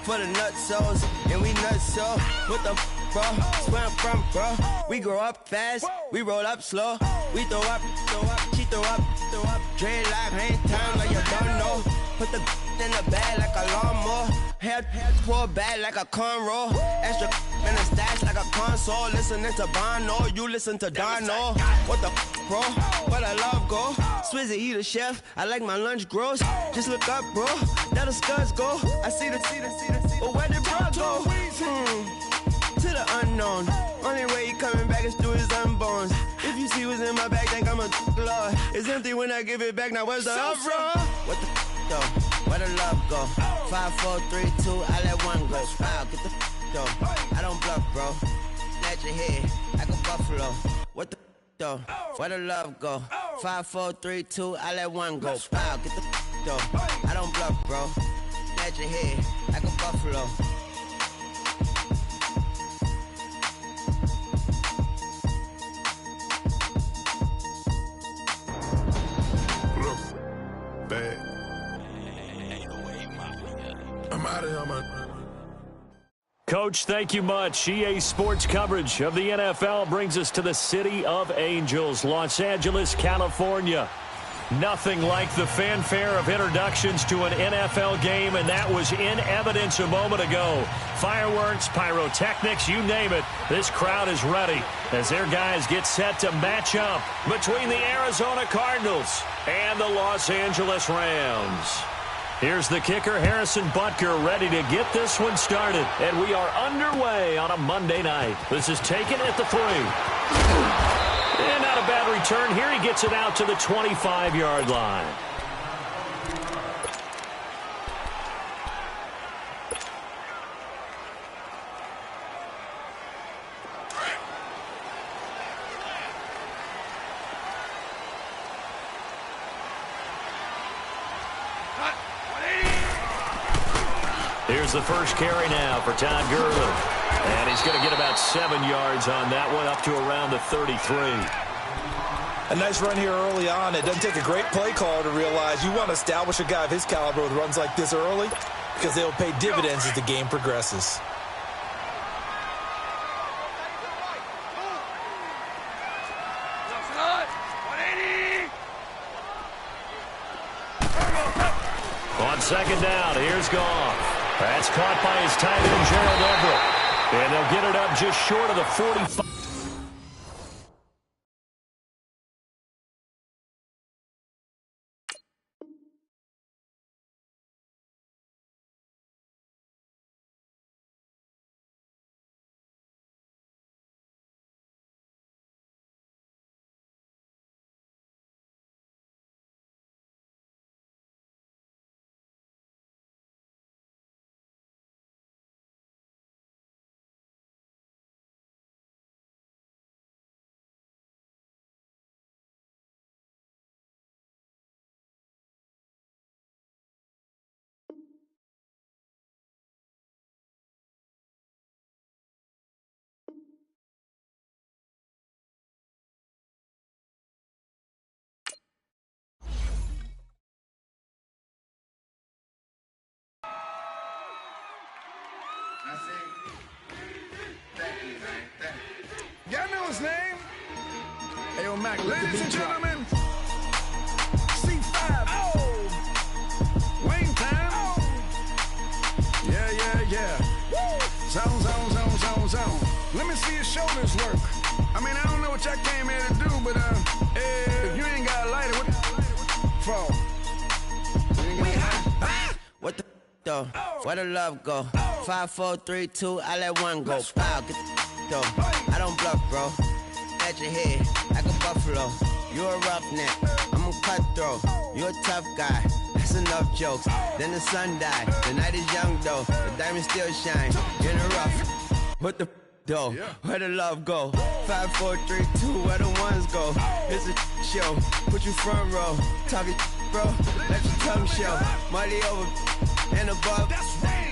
for the nutsos, and we nutso. What the bro? Where I'm from, bro? We grow up fast, we roll up slow. We throw up, she throw up. Dreadlock, hang time like you don't know. Put the in the bag like a lawnmower. Hair pull back like a cornrow. Extra in the stash like a console. Listening to Bono, you listen to Dono. What the bro? Where the love go? Swizzy, he the chef. I like my lunch gross. Just look up, bro. That the scuds go. I see the. But where did bro go? To the unknown. Only way he coming back is through his unborns. If you see what's in my bag, think I'm a lord. It's empty when I give it back. Now where's the up, bro? What the though? Where the love go? 5, 4, 3, 2, I let one go. Wow, get the though. I don't bluff, bro. Snatch your head like a buffalo. What the though? Where the love go? 5, 4, 3, 2, I let one go. Wow, get the though. I don't bluff, bro. Snatch your head like a buffalo. I'm out of here, man. Coach, thank you much. EA Sports coverage of the NFL brings us to the City of Angels, Los Angeles, California. Nothing like the fanfare of introductions to an NFL game, and that was in evidence a moment ago. Fireworks, pyrotechnics, you name it. This crowd is ready as their guys get set to match up between the Arizona Cardinals and the Los Angeles Rams. Here's the kicker, Harrison Butker, ready to get this one started. And we are underway on a Monday night. This is taken at the 3. And not a bad return here. He gets it out to the 25-yard line. Here's the first carry now for Todd Gurley. And he's going to get about 7 yards on that one, up to around the 33. A nice run here early on. It doesn't take a great play caller to realize you want to establish a guy of his caliber with runs like this early because they'll pay dividends as the game progresses. On second down, here's Goff. That's caught by his tight end, Gerald Everett. And they'll get it up just short of the 45. Y'all know his name? Ayo, Mac, ladies and gentlemen, C5. Oh! Wayne time. Oh! Yeah. Woo! Zone. Let me see your shoulders work. I mean, I don't know what y'all came here to do, but if you ain't got a lighter, what for? What the though? Where the love go? 5, 4, 3, 2, I let one go. Wow, get the though. I don't bluff, bro. At your head like a buffalo. You a roughneck, I'm a cutthroat. You a tough guy. That's enough jokes. Then the sun died. The night is young though. The diamonds still shine. In the rough. What the though? Where the love go? 5, 4, 3, 2, where the ones go? It's a show. Put you front row. Talking bro. Let your tongue show. Money over and above.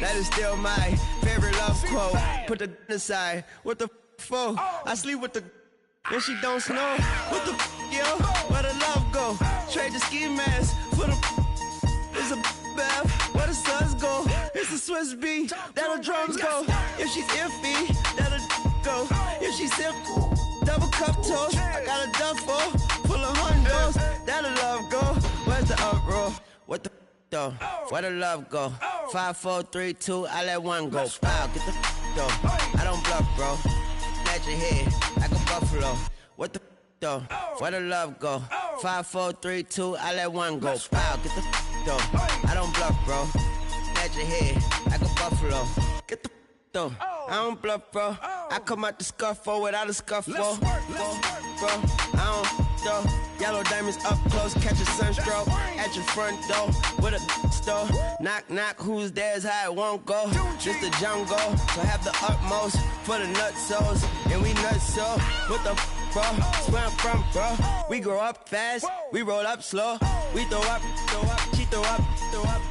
That is still my favorite love quote. Put the aside. What the for? I sleep with the when she don't snow. What the yo? Where the love go? Trade the ski mask for the. It's a bath. What the suns go. It's a Swiss beat, that'll drums go. If she's iffy, that'll go. If she's simple, double cup toast. I got a duffel full of hundos. That'll love go. Where's the uproar? What the though? Where the love go? 5, 4, 3, 2, I let one go. Wow, get the though. I don't bluff, bro. Snatch your head like a buffalo. What the though? Where the love go? 5, 4, 3, 2, I let one go. Wow, get the though. I don't bluff, bro. Snatch your head like a buffalo. Get the though. I don't bluff, bro. I come out the scuffle without a scuffle. Bro, I don't though. Yellow diamonds up close, catch a sunstroke at your front door with a store. Knock, knock, who's there's how it won't go. Just the jungle, so have the utmost for the nutsos. And we nutso, what the bro? Where I'm from, bro. We grow up fast, we roll up slow. We throw up, she throw up.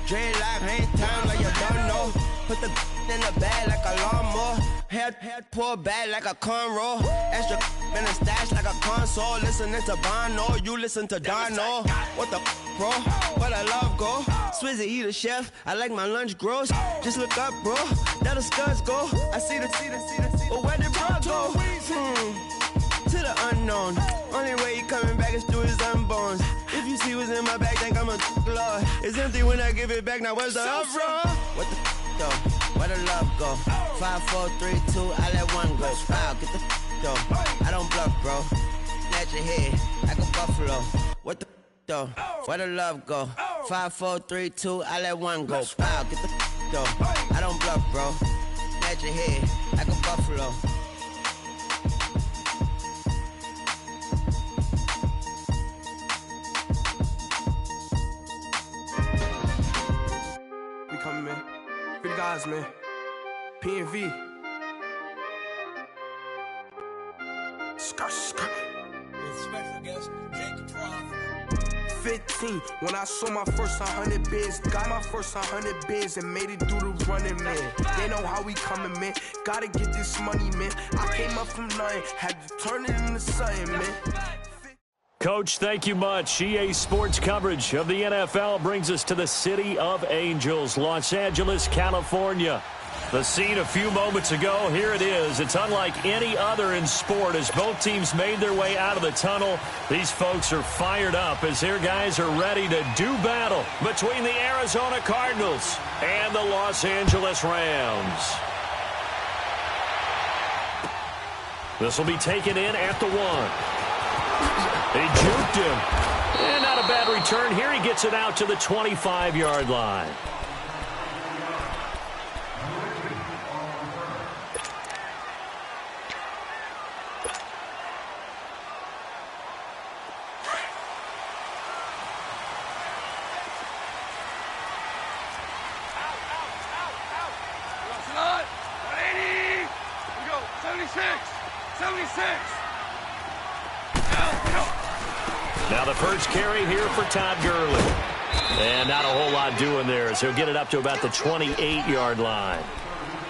Dreadlock, ain't time like you don't know. Put the in the bag like a lawnmower. Head pull back like a cornrow. Extra in the stash like a console. Listening to Bono, you listen to Dono. What the bro? Where the love go? Swizzy, he the chef. I like my lunch gross. Just look up, bro. That the scuds go. I see the. But where did bro go? To the unknown. Only way he coming back is through his unborns. If you see what's in my bag, think I'm a lord. It's empty when I give it back. Now where's the uproar? What the though? Where the love go? 5, 4, 3, 2, I let one go. Wow, get the though. I don't bluff, bro. Snatch your head like a buffalo. What the though? Where the love go? 5, 4, 3, 2, I let one go. Wow, get the though. I don't bluff, bro. Snatch your head like a buffalo. We coming, man. Big guys, man. P&V. Skirt. Special guest, Jacob Trough. 15, when I saw my first 100 bids, got my first 100 bids and made it through the running, man. They know how we coming, man. Gotta get this money, man. I came up from nothing, had to turn it into something, man. Coach, thank you much. EA Sports coverage of the NFL brings us to the City of Angels, Los Angeles, California. The scene a few moments ago, here it is. It's unlike any other in sport as both teams made their way out of the tunnel. These folks are fired up as their guys are ready to do battle between the Arizona Cardinals and the Los Angeles Rams. This will be taken in at the 1. He juked him. And not a bad return here. He gets it out to the 25-yard line. Now the first carry here for Todd Gurley. And not a whole lot doing there, so he'll get it up to about the 28-yard line.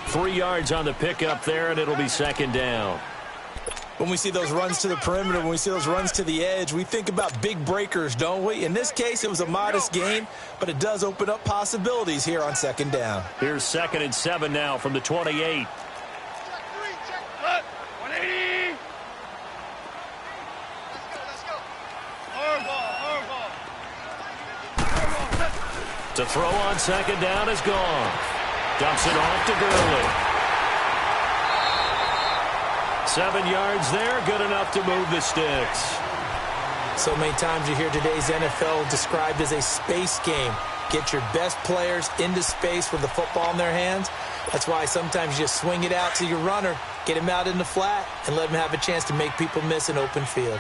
3 yards on the pickup there, and it'll be second down. When we see those runs to the perimeter, when we see those runs to the edge, we think about big breakers, don't we? In this case, it was a modest gain, but it does open up possibilities here on second down. Here's 2nd and 7 now from the 28. To throw on second down is gone. Dumps it off to Gurley. 7 yards there, good enough to move the sticks. So many times you hear today's NFL described as a space game. Get your best players into space with the football in their hands. That's why sometimes you swing it out to your runner, get him out in the flat, and let him have a chance to make people miss an open field.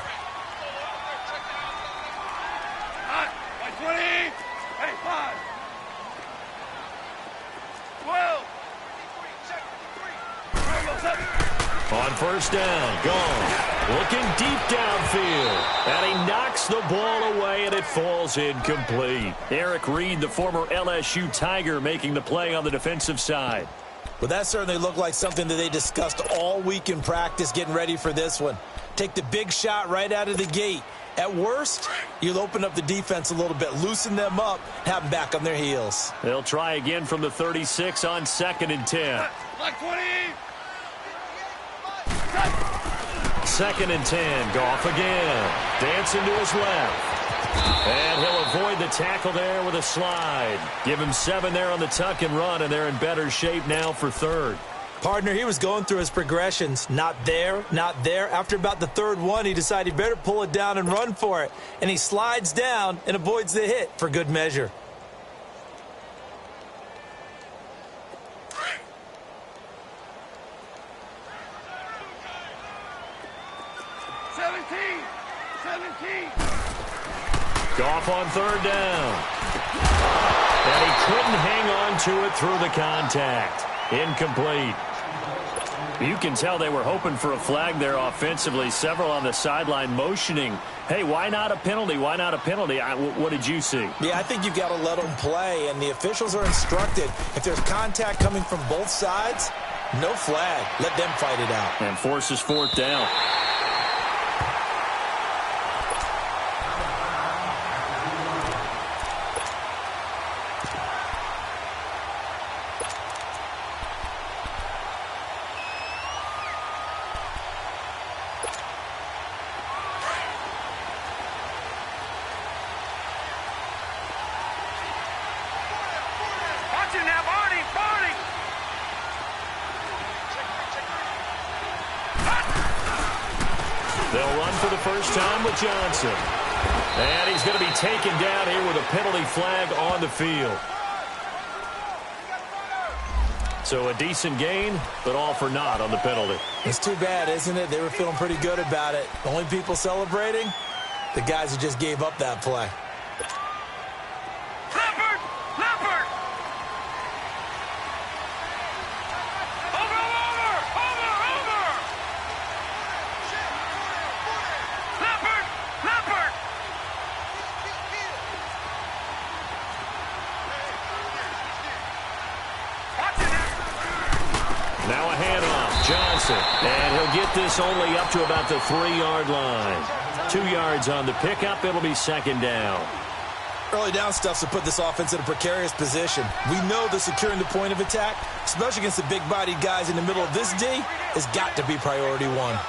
On first down, gone. Looking deep downfield. And he knocks the ball away, and it falls incomplete. Eric Reed, the former LSU Tiger, making the play on the defensive side. Well, that certainly looked like something that they discussed all week in practice getting ready for this one. Take the big shot right out of the gate At worst, you'll open up the defense a little bit, loosen them up, have them back on their heels. They'll try again from the 36 on 2nd and 10. Like 20. 2nd and 10. Goff again. Dancing to his left. And he'll avoid the tackle there with a slide. Give him 7 there on the tuck and run, and they're in better shape now for 3rd. Partner, he was going through his progressions. Not there, not there. After about the 3rd one, he decided he better pull it down and run for it. And he slides down and avoids the hit for good measure. Goff on 3rd down. And he couldn't hang on to it through the contact. Incomplete. You can tell they were hoping for a flag there offensively. Several on the sideline motioning, hey, why not a penalty? Why not a penalty? What did you see? Yeah, I think you've got to let them play, and the officials are instructed. If there's contact coming from both sides, no flag. Let them fight it out. And forces 4th down. They'll run for the first time with Johnson. And he's going to be taken down here with a penalty flag on the field. So a decent gain, but all for naught on the penalty. It's too bad, isn't it? They were feeling pretty good about it. The only people celebrating, the guys who just gave up that play. Now a handoff, Johnson. And he'll get this only up to about the 3-yard line. 2 yards on the pickup. It'll be 2nd down. Early down stuff to put this offense in a precarious position. We know that securing the point of attack, especially against the big-bodied guys in the middle of this D, has got to be priority 1.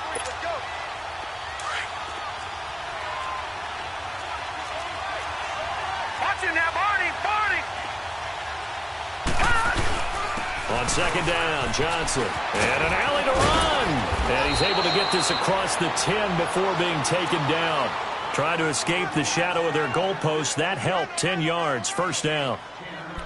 On 2nd down, Johnson. And an alley to run. And he's able to get this across the 10 before being taken down. Trying to escape the shadow of their goalpost. That helped. 10 yards, 1st down.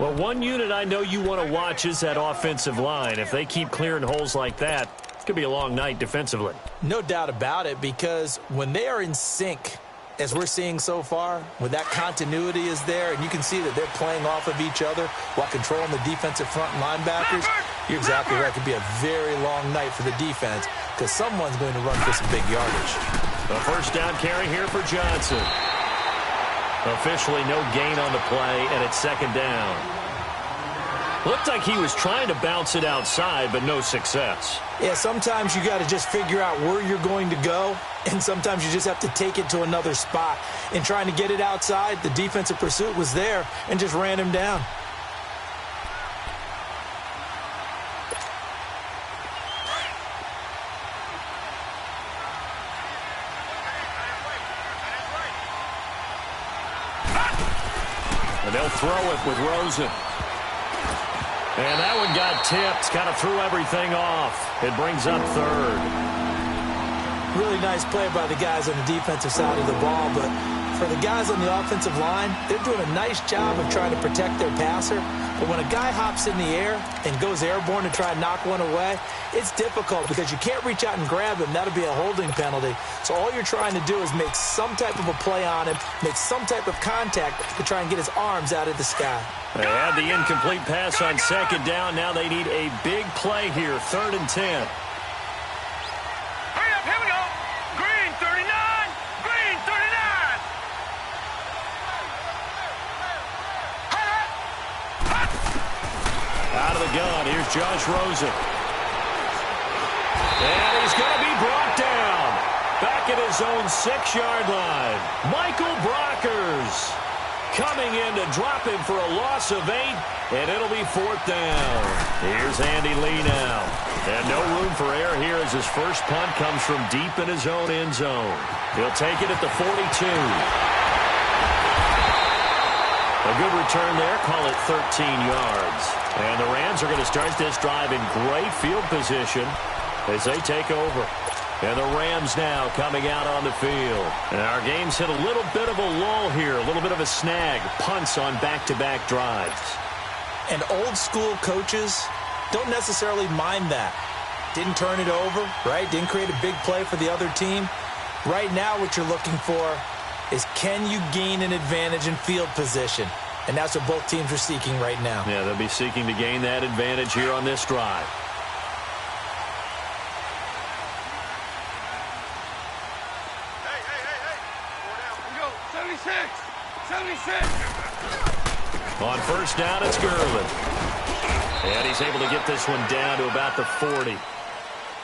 Well, one unit I know you want to watch is that offensive line. If they keep clearing holes like that, it could be a long night defensively. No doubt about it, because when they are in sync, as we're seeing so far, when that continuity is there, and you can see that they're playing off of each other while controlling the defensive front and linebackers, you're exactly right. It could be a very long night for the defense because someone's going to run for some big yardage. A 1st down carry here for Johnson. Officially no gain on the play, and it's 2nd down. Looked like he was trying to bounce it outside, but no success. Yeah, sometimes you got to just figure out where you're going to go, and sometimes you just have to take it to another spot. In trying to get it outside, the defensive pursuit was there and just ran him down. And they'll throw it with Rosen. And that one got tipped, kind of threw everything off. It brings up 3rd. Really nice play by the guys on the defensive side of the ball, but for the guys on the offensive line, they're doing a nice job of trying to protect their passer. But when a guy hops in the air and goes airborne to try and knock one away, it's difficult because you can't reach out and grab him. That'll be a holding penalty. So all you're trying to do is make some type of a play on him, make some type of contact to try and get his arms out of the sky. They had the incomplete pass on 2nd down. Now they need a big play here, 3rd and 10. Out of the gun, here's Josh Rosen. And he's going to be brought down. back at his own 6-yard line. Michael Brockers coming in to drop him for a loss of 8, and it'll be 4th down. Here's Andy Lee now. And no room for error here as his first punt comes from deep in his own end zone. He'll take it at the 42. A good return there, call it 13 yards. And the Rams are going to start this drive in great field position as they take over. And the Rams now coming out on the field. And our game's hit a little bit of a lull here, a little bit of a snag. Punts on back-to-back drives. And old-school coaches don't necessarily mind that. Didn't turn it over, right? Didn't create a big play for the other team. Right now what you're looking for is can you gain an advantage in field position? And that's what both teams are seeking right now. Yeah, they'll be seeking to gain that advantage here on this drive. On first down, it's Gurley. And he's able to get this one down to about the 40.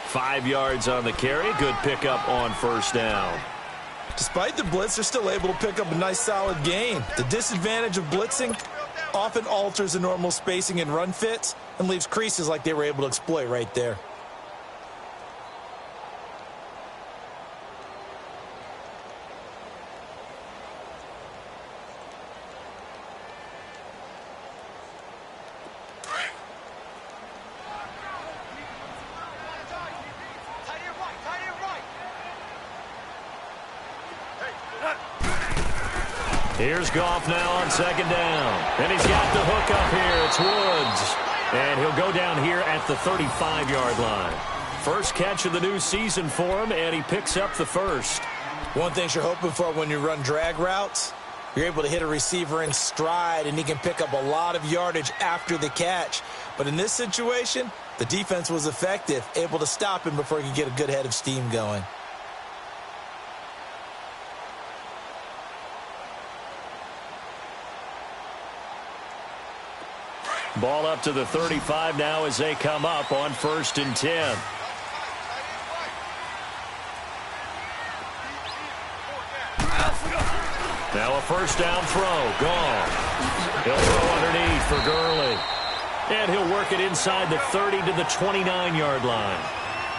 5 yards on the carry. Good pickup on first down. Despite the blitz, they're still able to pick up a nice, solid gain. The disadvantage of blitzing often alters the normal spacing and run fits and leaves creases like they were able to exploit right there. Here's Goff now on second down. And he's got the hook up here. It's Woods. And he'll go down here at the 35-yard line. First catch of the new season for him, and he picks up the first. One thing you're hoping for when you run drag routes, you're able to hit a receiver in stride, and he can pick up a lot of yardage after the catch. But in this situation, the defense was effective, able to stop him before he could get a good head of steam going. Ball up to the 35 now as they come up on 1st and 10. Now a first down throw. Gone. He'll throw underneath for Gurley. And he'll work it inside the 30 to the 29-yard line.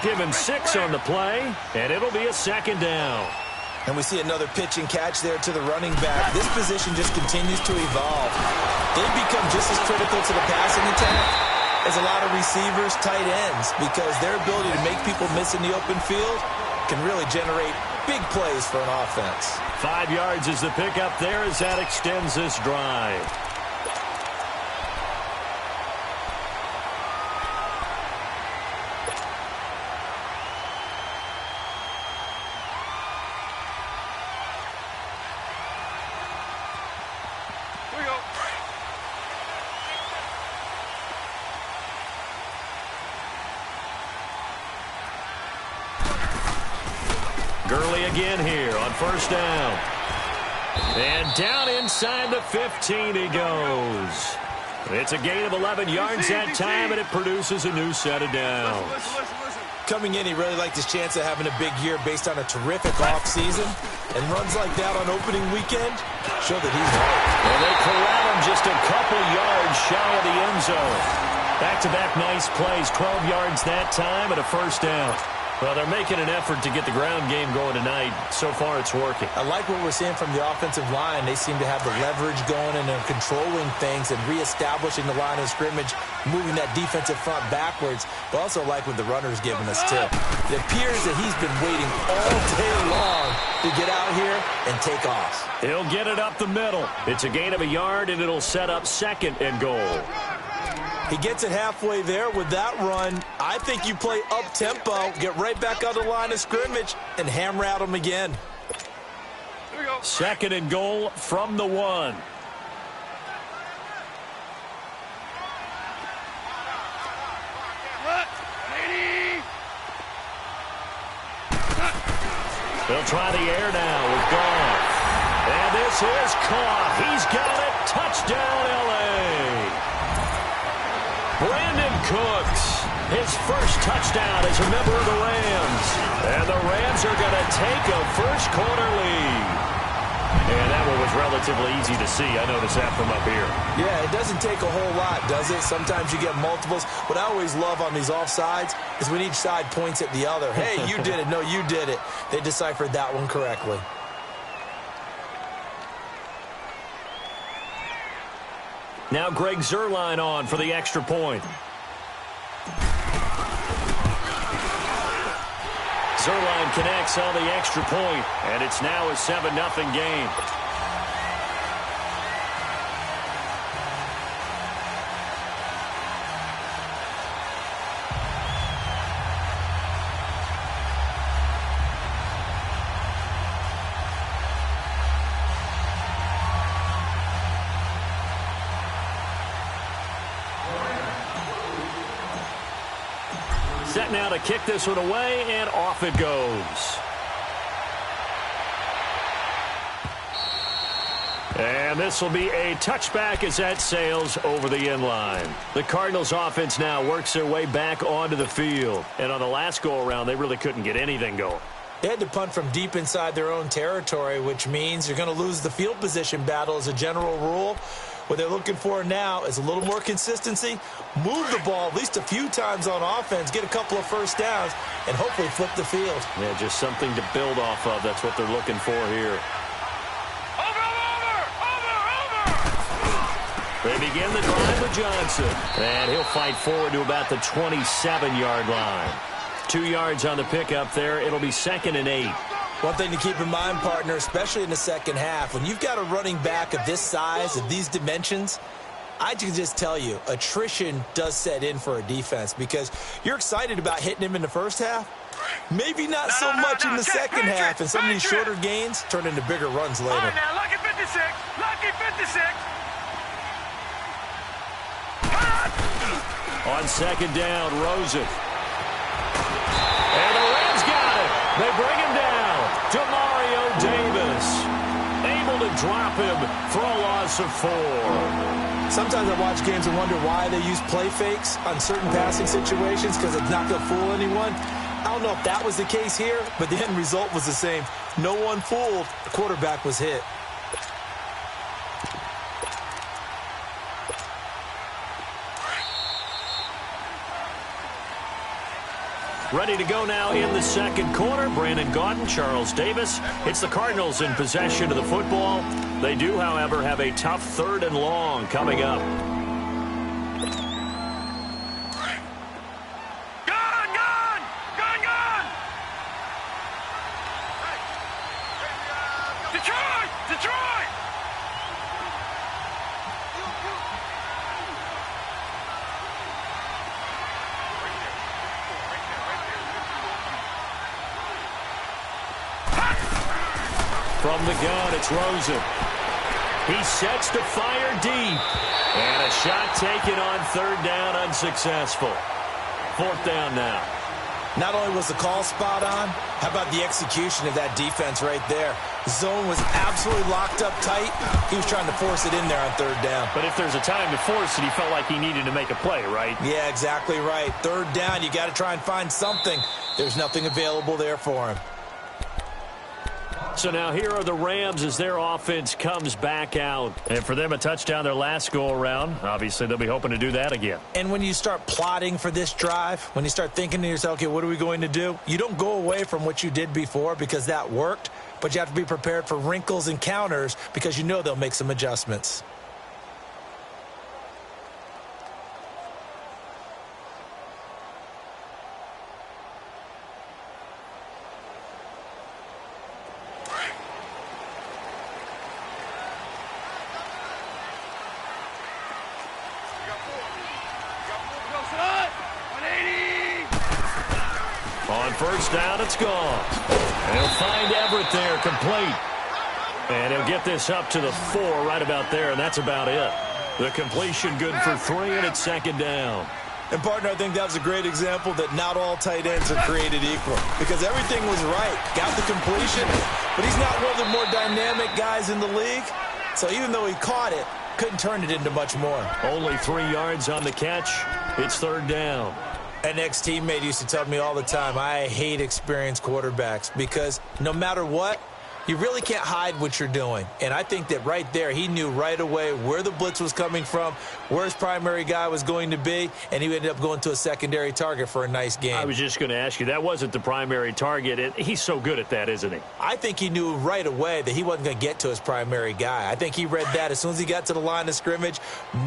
Give him 6 on the play, and it'll be a second down. And we see another pitch and catch there to the running back. This position just continues to evolve. They've become just as critical to the passing attack as a lot of receivers, tight ends, because their ability to make people miss in the open field can really generate big plays for an offense. 5 yards is the pickup there as that extends this drive. Gurley again here on first down. And down inside the 15 he goes. It's a gain of 11 yards that time, and it produces a new set of downs. Coming in, he really liked his chance of having a big year based on a terrific offseason. And runs like that on opening weekend show that he's hard. Well, they corral him just a couple yards shy of the end zone. Back-to-back nice plays, 12 yards that time, and a first down. Well, they're making an effort to get the ground game going tonight. So far, it's working. I like what we're seeing from the offensive line. They seem to have the leverage going, and they're controlling things and reestablishing the line of scrimmage, moving that defensive front backwards. But also like what the runner's giving us, too. It appears that he's been waiting all day long to get out here and take off. He'll get it up the middle. It's a gain of a yard, and it'll set up 2nd and goal. He gets it halfway there with that run. I think you play up-tempo, get right back on the line of scrimmage, and hammer at him again. 2nd and goal from the 1. They'll try the air now with Goff. And this is caught. He's got it. Touchdown, L.A. Brandon Cooks his first touchdown as a member of the Rams. And the Rams are going to take a first-quarter lead. And that one was relatively easy to see. I noticed that from up here. Yeah, it doesn't take a whole lot, does it? Sometimes you get multiples. What I always love on these offsides is when each side points at the other. Hey, you did it. No, you did it. They deciphered that one correctly. Now Greg Zuerlein on for the extra point. Zuerlein connects on the extra point, and it's now a 7-0 game. Set now to kick this one away, and off it goes. And this will be a touchback as that sails over the end line. The Cardinals offense now works their way back onto the field. And on the last go-around, they really couldn't get anything going. They had to punt from deep inside their own territory, which means you're going to lose the field position battle as a general rule. What they're looking for now is a little more consistency, move the ball at least a few times on offense, get a couple of first downs, and hopefully flip the field. Yeah, just something to build off of. That's what they're looking for here. They begin the drive with Johnson, and he'll fight forward to about the 27-yard line. 2 yards on the pickup there. It'll be 2nd and 8. One thing to keep in mind, partner, especially in the second half, when you've got a running back of this size, of these dimensions, I can just tell you, attrition does set in for a defense because you're excited about hitting him in the first half. Maybe not so much in the second half, and some of these shorter gains turn into bigger runs later. All right, now, lucky 56, lucky 56. On second down, Rosen. And the Rams got it. They bring him down. Demario Davis able to drop him for a loss of 4. Sometimes I watch games and wonder why they use play fakes on certain passing situations because it's not going to fool anyone. I don't know if that was the case here, but the end result was the same. No one fooled. The quarterback was hit. Ready to go now in the second quarter. Brandon Gaudin, Charles Davis. It's the Cardinals in possession of the football. They do, however, have a tough 3rd and long coming up. Gone! Detroit! From the gun, it's Rosen. He sets to fire deep. And a shot taken on 3rd down, unsuccessful. 4th down now. Not only was the call spot on, how about the execution of that defense right there? The zone was absolutely locked up tight. He was trying to force it in there on 3rd down. But if there's a time to force it, he felt like he needed to make a play, right? Yeah, exactly right. 3rd down, you got to try and find something. There's nothing available there for him. So now here are the Rams as their offense comes back out. And for them, a touchdown their last go-around. Obviously, they'll be hoping to do that again. And when you start plotting for this drive, when you start thinking to yourself, okay, what are we going to do? You don't go away from what you did before because that worked, but you have to be prepared for wrinkles and counters because you know they'll make some adjustments. On 1st down, it's gone. And he'll find Everett there, complete. And he'll get this up to the 4 right about there, and that's about it. The completion good for 3, and it's 2nd down. And, partner, I think that was a great example that not all tight ends are created equal because everything was right. Got the completion, but he's not one of the more dynamic guys in the league. So even though he caught it, couldn't turn it into much more. Only 3 yards on the catch. It's 3rd down. An ex-teammate used to tell me all the time, I hate experienced quarterbacks because no matter what, you really can't hide what you're doing. And I think that right there, he knew right away where the blitz was coming from, where his primary guy was going to be, and he ended up going to a secondary target for a nice game. I was just going to ask you, that wasn't the primary target, and he's so good at that, isn't he? I think he knew right away that he wasn't going to get to his primary guy. I think he read that as soon as he got to the line of scrimmage,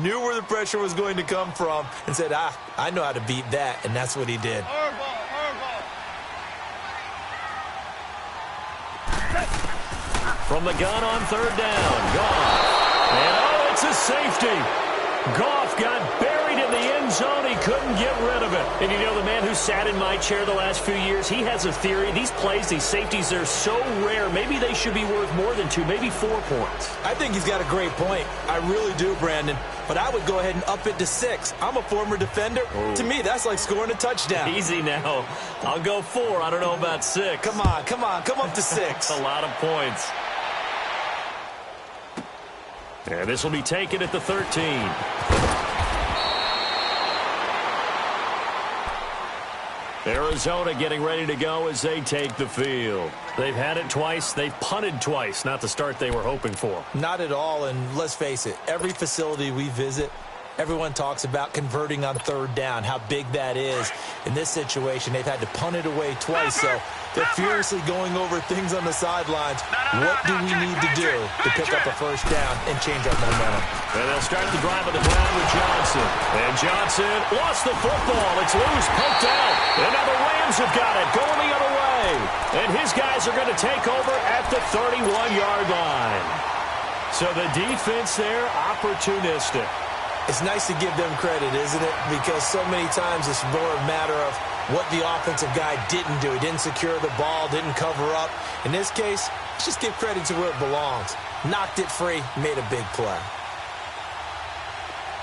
knew where the pressure was going to come from, and said, I know how to beat that, and that's what he did. From the gun on third down, Goff. And it's a safety. Goff got buried in the end zone. He couldn't get rid of it. And you know, the man who sat in my chair the last few years, he has a theory. These plays, these safeties, they're so rare. Maybe they should be worth more than 2, maybe 4 points. I think he's got a great point. I really do, Brandon. But I would go ahead and up it to 6. I'm a former defender. To me, that's like scoring a touchdown. Easy now. I'll go 4. I don't know about 6. Come on. Come up to 6. A lot of points. And this will be taken at the 13. Arizona getting ready to go as they take the field. They've had it twice. They've punted twice. Not the start they were hoping for. Not at all, and let's face it, every facility we visit, everyone talks about converting on third down, how big that is. In this situation, they've had to punt it away twice, so they're furiously going over things on the sidelines. What do we need to do to pick up a first down and change our momentum? And they'll start the drive on the ground with Johnson. And Johnson lost the football. It's loose, poked out. And now the Rams have got it, going the other way. And his guys are going to take over at the 31-yard line. So the defense there, opportunistic. It's nice to give them credit, isn't it? Because so many times it's more a matter of what the offensive guy didn't do. He didn't secure the ball, didn't cover up. In this case, let's just give credit to where it belongs. Knocked it free, made a big play.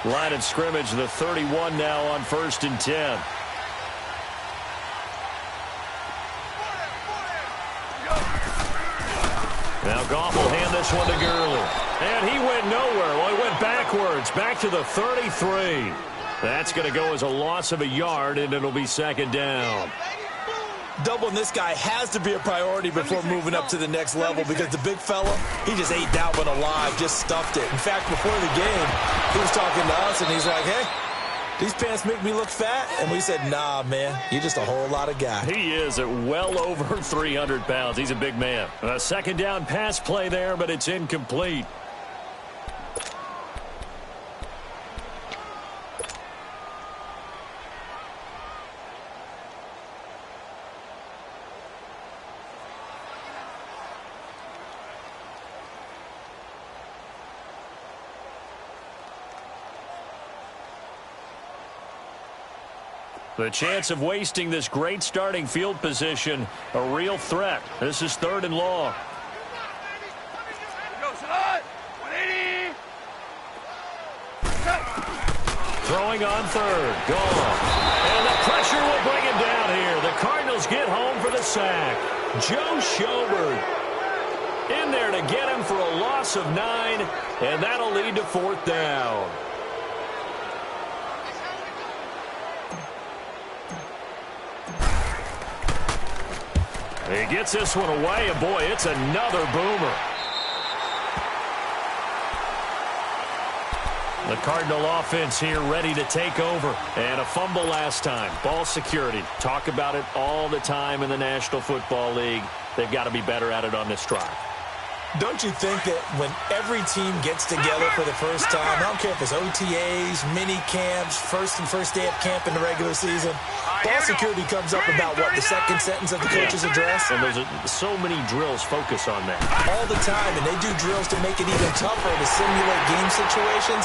Line of scrimmage, the 31 now on 1st and 10. Now Goff will hand this one to Gurley. And he went nowhere. Well, he went backwards, back to the 33. That's going to go as a loss of a yard, and it'll be 2nd down. Doubling this guy has to be a priority before moving up to the next level because the big fella, he just ate that one alive, just stuffed it. In fact, before the game, he was talking to us, and he's like, hey, these pants make me look fat? And we said, nah, man, you're just a whole lot of guy. He is at well over 300 pounds. He's a big man. A 2nd down pass play there, but it's incomplete. The chance of wasting this great starting field position, a real threat. This is 3rd and long. Throwing on 3rd, gone. And the pressure will bring him down here. The Cardinals get home for the sack. Joe Schobert in there to get him for a loss of 9, and that'll lead to 4th down. He gets this one away, and boy, it's another boomer. The Cardinal offense here ready to take over. And a fumble last time. Ball security. Talk about it all the time in the National Football League. They've got to be better at it on this drive. Don't you think that when every team gets together for the first time, I don't care if it's OTAs, mini camps, first day of camp in the regular season, ball security comes up about what, the second sentence of the coach's address? And there's so many drills focus on that. All the time, and they do drills to make it even tougher to simulate game situations.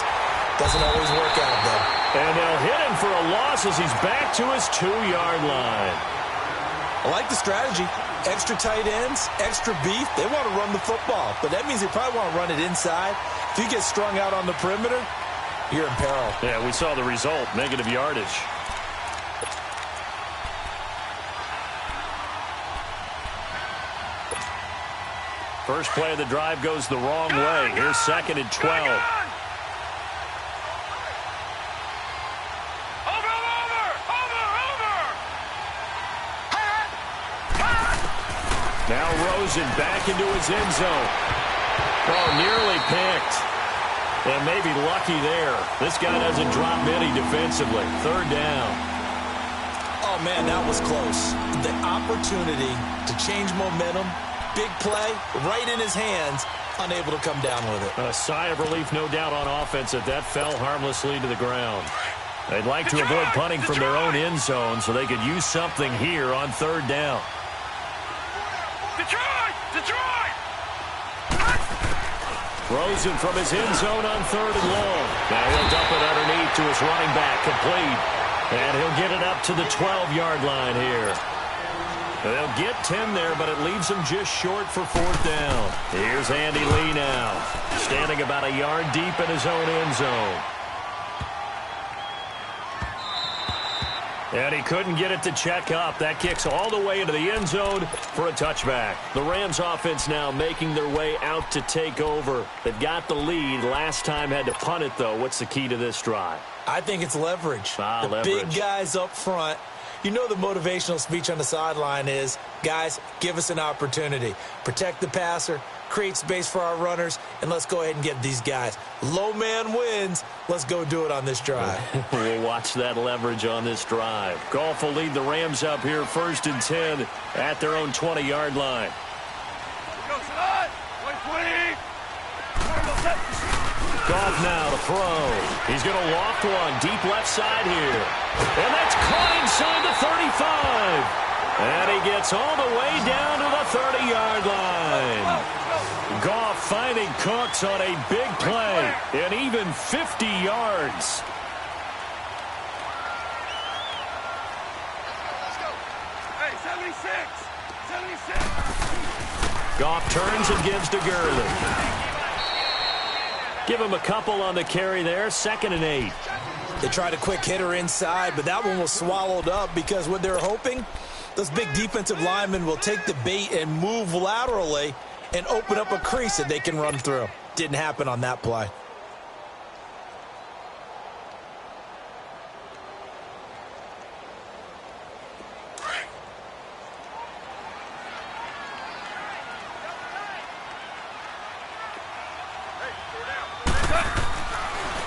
Doesn't always work out, though. And they'll hit him for a loss as he's back to his 2-yard line. I like the strategy. Extra tight ends, extra beef. They want to run the football, but that means they probably want to run it inside. If you get strung out on the perimeter, you're in peril. Yeah, we saw the result, negative yardage. First play of the drive goes the wrong way. Here's 2nd and 12. Now Rosen back into his end zone. Oh, nearly picked. And maybe lucky there. This guy doesn't drop many defensively. Third down. Oh, man, that was close. The opportunity to change momentum, big play, right in his hands, unable to come down with it. A sigh of relief, no doubt, on offense that fell harmlessly to the ground. They'd like to avoid punting from their own end zone so they could use something here on third down. Detroit! Rosen from his end zone on third and long. Now he'll dump it underneath to his running back, complete. And he'll get it up to the 12-yard line here. They'll get 10 there, but it leaves them just short for fourth down. Here's Andy Lee now, standing about a yard deep in his own end zone. And he couldn't get it to check up. That kicks all the way into the end zone for a touchback. The Rams offense now making their way out to take over. They've got the lead. Last time had to punt it, though. What's the key to this drive? I think it's leverage. Leverage. Big guys up front. You know the motivational speech on the sideline is, guys, give us an opportunity. Protect the passer, create space for our runners, and let's go ahead and get these guys. Low man wins. Let's go do it on this drive. We'll watch that leverage on this drive. Goff will lead the Rams up here first and 10 at their own 20-yard line. Goff now to throw. He's going to loft one deep left side here. And that's caught inside the 35. And he gets all the way down to the 30-yard line. Goff finding Cooks on a big play. And even 50 yards. Hey, 76. Goff turns and gives to Gurley. Give him a couple on the carry there. 2nd and 8. They tried a quick hitter inside, but that one was swallowed up because what they're hoping, those big defensive linemen will take the bait and move laterally and open up a crease that they can run through. Didn't happen on that play.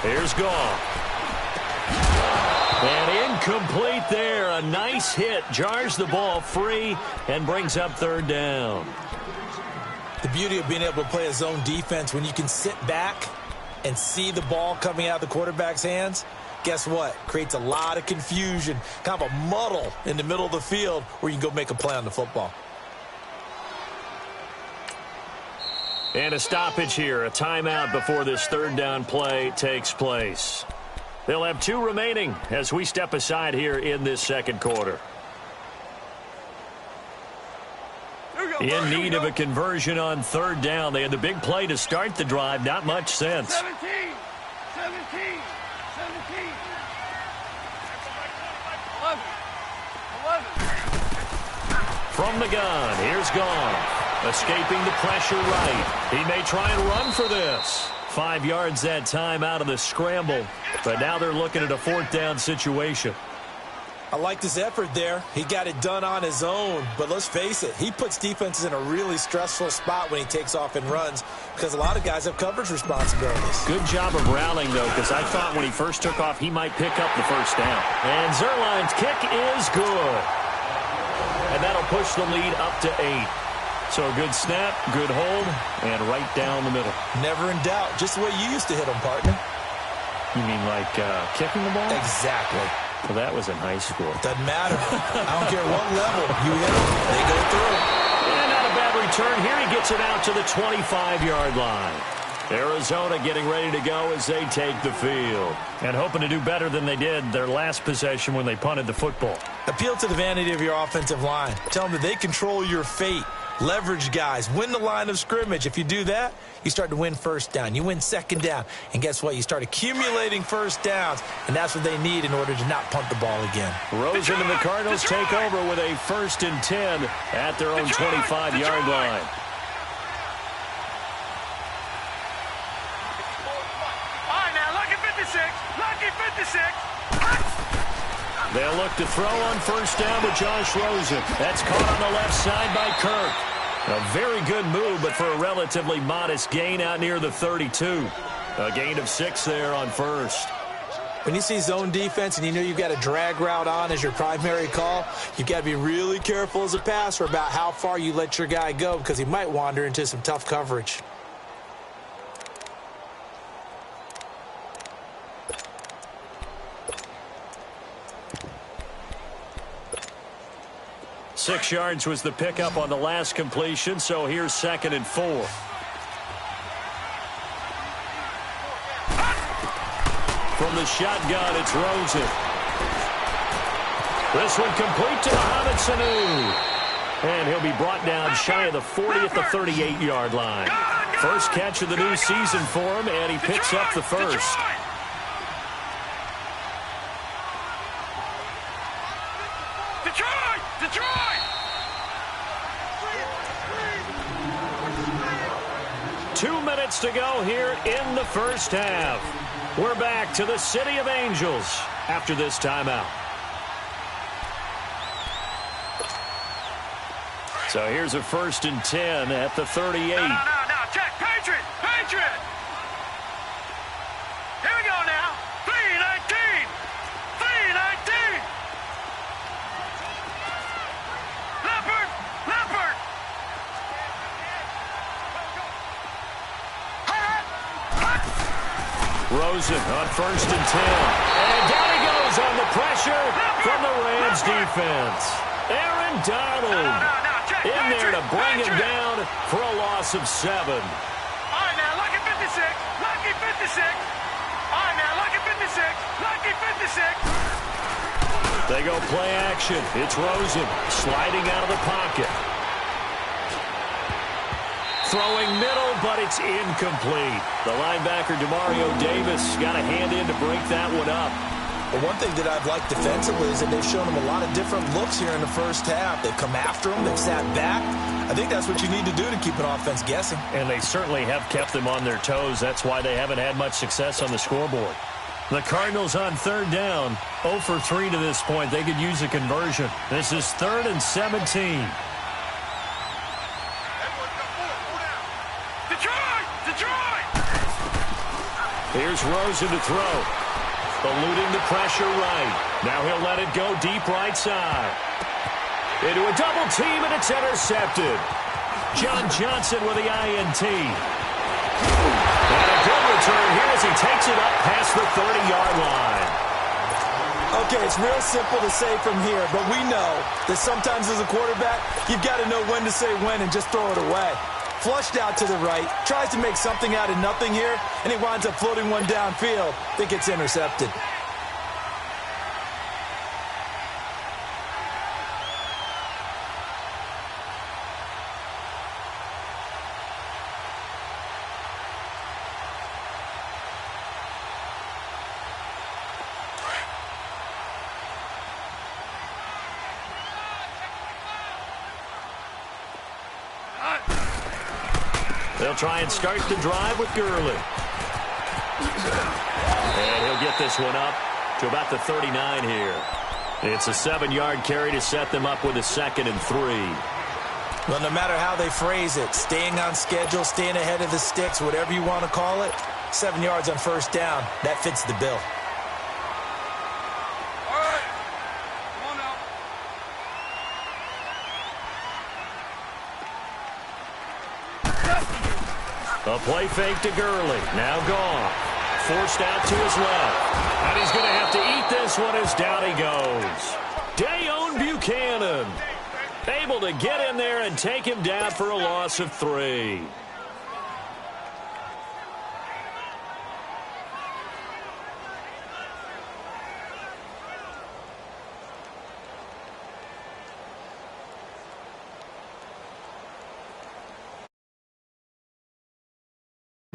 Here's Goff. And incomplete there. A nice hit. Jars the ball free and brings up third down. The beauty of being able to play a zone defense when you can sit back and see the ball coming out of the quarterback's hands, guess what? Creates a lot of confusion, kind of a muddle in the middle of the field where you can go make a play on the football. And a stoppage here, a timeout before this third down play takes place. They'll have 2 remaining as we step aside here in this second quarter. In need of a conversion on third down. They had the big play to start the drive. Not much sense. 17. From the gun, here's Goff. Escaping the pressure right. He may try and run for this. 5 yards that time out of the scramble. But now they're looking at a fourth down situation. I like this effort there. He got it done on his own. But let's face it, he puts defenses in a really stressful spot when he takes off and runs because a lot of guys have coverage responsibilities. Good job of rallying, though, because I thought when he first took off, he might pick up the first down. And Zuerlein's kick is good. And that'll push the lead up to 8. So a good snap, good hold, and right down the middle. Never in doubt. Just the way you used to hit them, partner. You mean like kicking the ball? Exactly. Well, that was in high school. Doesn't matter. I don't care what level you hit them. They go through. And not a bad return. Here he gets it out to the 25-yard line. Arizona getting ready to go as they take the field. And hoping to do better than they did their last possession when they punted the football. Appeal to the vanity of your offensive line. Tell them that they control your fate. Leverage guys. Win the line of scrimmage. If you do that, you start to win first down. You win second down. And guess what? You start accumulating first downs. And that's what they need in order to not punt the ball again. Rosen and the Cardinals take over with a 1st and 10 at their own 25-yard line. All right, now, lucky 56. Lucky 56. They'll look to throw on first down with Josh Rosen. That's caught on the left side by Kirk. A very good move, but for a relatively modest gain out near the 32. A gain of 6 there on first. When you see zone defense and you know you've got a drag route on as your primary call, you've got to be really careful as a passer about how far you let your guy go because he might wander into some tough coverage. Six yards was the pickup on the last completion, so here's 2nd and 4. From the shotgun, it's Rosen. This one complete to Mohamed Sanu. And he'll be brought down shy of the 40 at the 38-yard line. First catch of the new season for him, and he picks up the first. Detroit! 2 minutes to go here in the first half. We're back to the City of Angels after this timeout. So here's a 1st and 10 at the 38. No, check. Patriot! Here we go now. 3-19! Leopard! Rosen on 1st and 10. And down he goes on the pressure from the Rams defense. Aaron Donald in there to bring him down for a loss of 7. All right, now, lucky 56. All right, now, lucky 56. They go play action. It's Rosen sliding out of the pocket. Throwing middle, but it's incomplete. The linebacker, Demario Davis, got a hand in to break that one up. But one thing that I've liked defensively is that they've shown him a lot of different looks here in the first half. They've come after him. They've sat back. I think that's what you need to do to keep an offense guessing. And they certainly have kept them on their toes. That's why they haven't had much success on the scoreboard. The Cardinals on 3rd down. 0 for 3 to this point. They could use a conversion. This is 3rd and 17. Here's Rosen to throw. Eluding the pressure right. Now he'll let it go deep right side. Into a double team, and it's intercepted. John Johnson with the INT. And a good return here as he takes it up past the 30-yard line. Okay, it's real simple to say from here, but we know that sometimes as a quarterback, you've got to know when to say when and just throw it away. Flushed out to the right, tries to make something out of nothing here, and he winds up floating one downfield that gets intercepted. They'll try and start the drive with Gurley. And he'll get this one up to about the 39 here. It's a 7-yard carry to set them up with a 2nd and 3. Well, no matter how they phrase it, staying on schedule, staying ahead of the sticks, whatever you want to call it, 7 yards on 1st down, that fits the bill. A play fake to Gurley. Now gone. Forced out to his left. And he's going to have to eat this one as down he goes. Dayon Buchanan able to get in there and take him down for a loss of 3.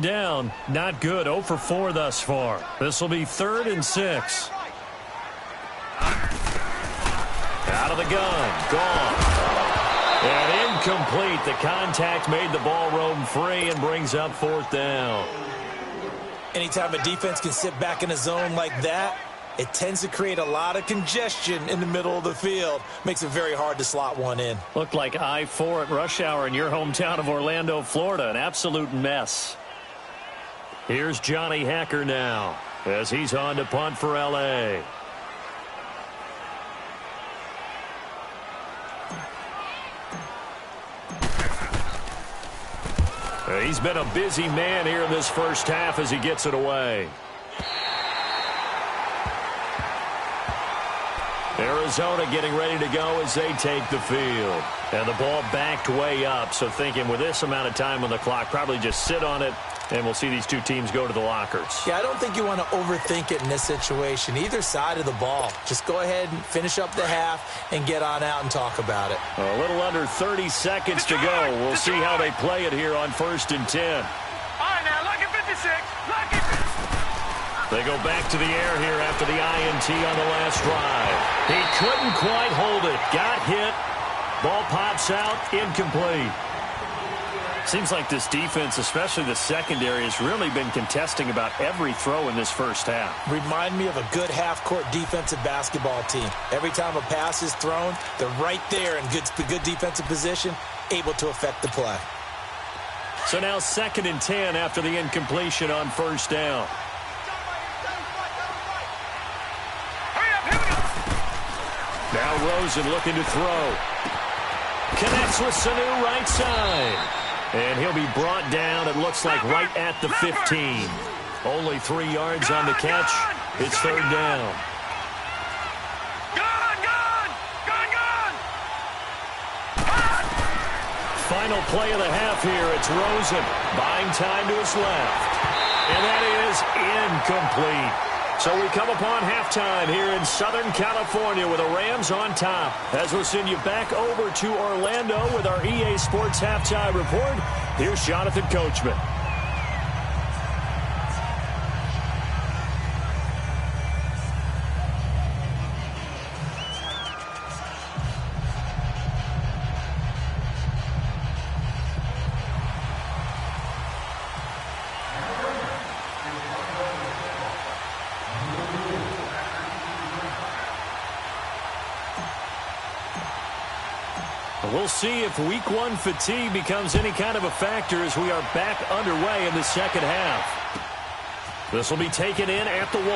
Down, not good. 0 for 4 thus far. This will be 3rd and 6. Out of the gun, gone. And incomplete. The contact made the ball roam free and brings up 4th down. Anytime a defense can sit back in a zone like that, it tends to create a lot of congestion in the middle of the field. Makes it very hard to slot one in. Looked like I-4 at rush hour in your hometown of Orlando, Florida. An absolute mess. Here's Johnny Hacker now as he's on to punt for L.A. He's been a busy man here in this first half as he gets it away. Arizona getting ready to go as they take the field. And the ball backed way up, so thinking with this amount of time on the clock, probably just sit on it, and we'll see these two teams go to the lockers. Yeah, I don't think you want to overthink it in this situation. Either side of the ball. Just go ahead and finish up the half and get on out and talk about it. A little under 30 seconds to go. We'll see how they play it here on 1st and 10. All right, now, look at 56. Look at They go back to the air here after the INT on the last drive. He couldn't quite hold it. Got hit. Ball pops out. Incomplete. Seems like this defense, especially the secondary, has really been contesting about every throw in this first half. Remind me of a good half-court defensive basketball team. Every time a pass is thrown, they're right there in good defensive position, able to affect the play. So now 2nd and 10 after the incompletion on 1st down. Now Rosen looking to throw. Connects with Sanu right side. And he'll be brought down, it looks like, right at the 15. Only 3 yards on the catch. It's 3rd down. Final play of the half here. It's Rosen buying time to his left. And that is incomplete. So we come upon halftime here in Southern California with the Rams on top. As we'll send you back over to Orlando with our EA Sports Halftime Report, here's Jonathan Coachman. We'll see if Week 1 fatigue becomes any kind of a factor as we are back underway in the second half. This will be taken in at the 1.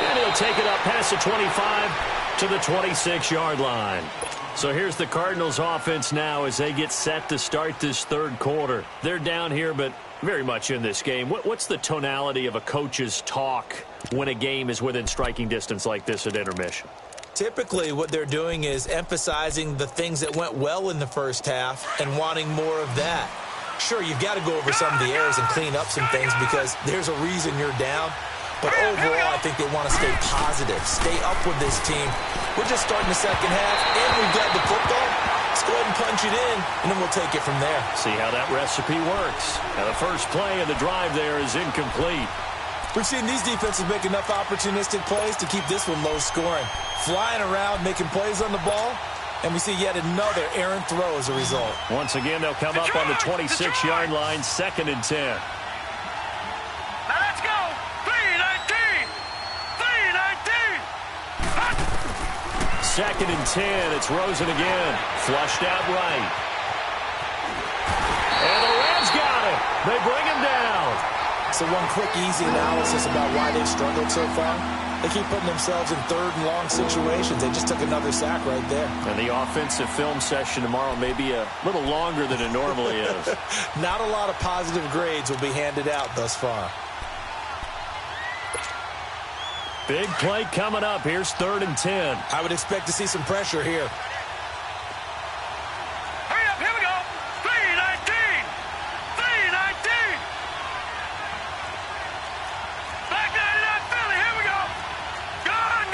And he'll take it up past the 25 to the 26-yard line. So here's the Cardinals offense now as they get set to start this 3rd quarter. They're down here, but very much in this game. What's the tonality of a coach's talk when a game is within striking distance like this at intermission? Typically, what they're doing is emphasizing the things that went well in the first half and wanting more of that. Sure, you've got to go over some of the errors and clean up some things because there's a reason you're down. But overall, I think they want to stay positive, stay up with this team. We're just starting the second half, and we've got the football. Let's go ahead and punch it in, and then we'll take it from there. See how that recipe works. Now, the first play of the drive there is incomplete. We've seen these defenses make enough opportunistic plays to keep this one low scoring. Flying around, making plays on the ball, and we see yet another errant throw as a result. Once again, they'll come up on the 26-yard line, 2nd and 10. Now let's go. 3-19. 3-19. 2nd and 10. It's Rosen again. Flushed out right. And the Rams got it. They bring him down. So one quick, easy analysis about why they've struggled so far. They keep putting themselves in 3rd and long situations. They just took another sack right there. And the offensive film session tomorrow may be a little longer than it normally is. Not a lot of positive grades will be handed out thus far. Big play coming up. Here's 3rd and 10. I would expect to see some pressure here. Hurry up, here we go. 3-19. 3-19. Black 99 Philly, here we go. Gone.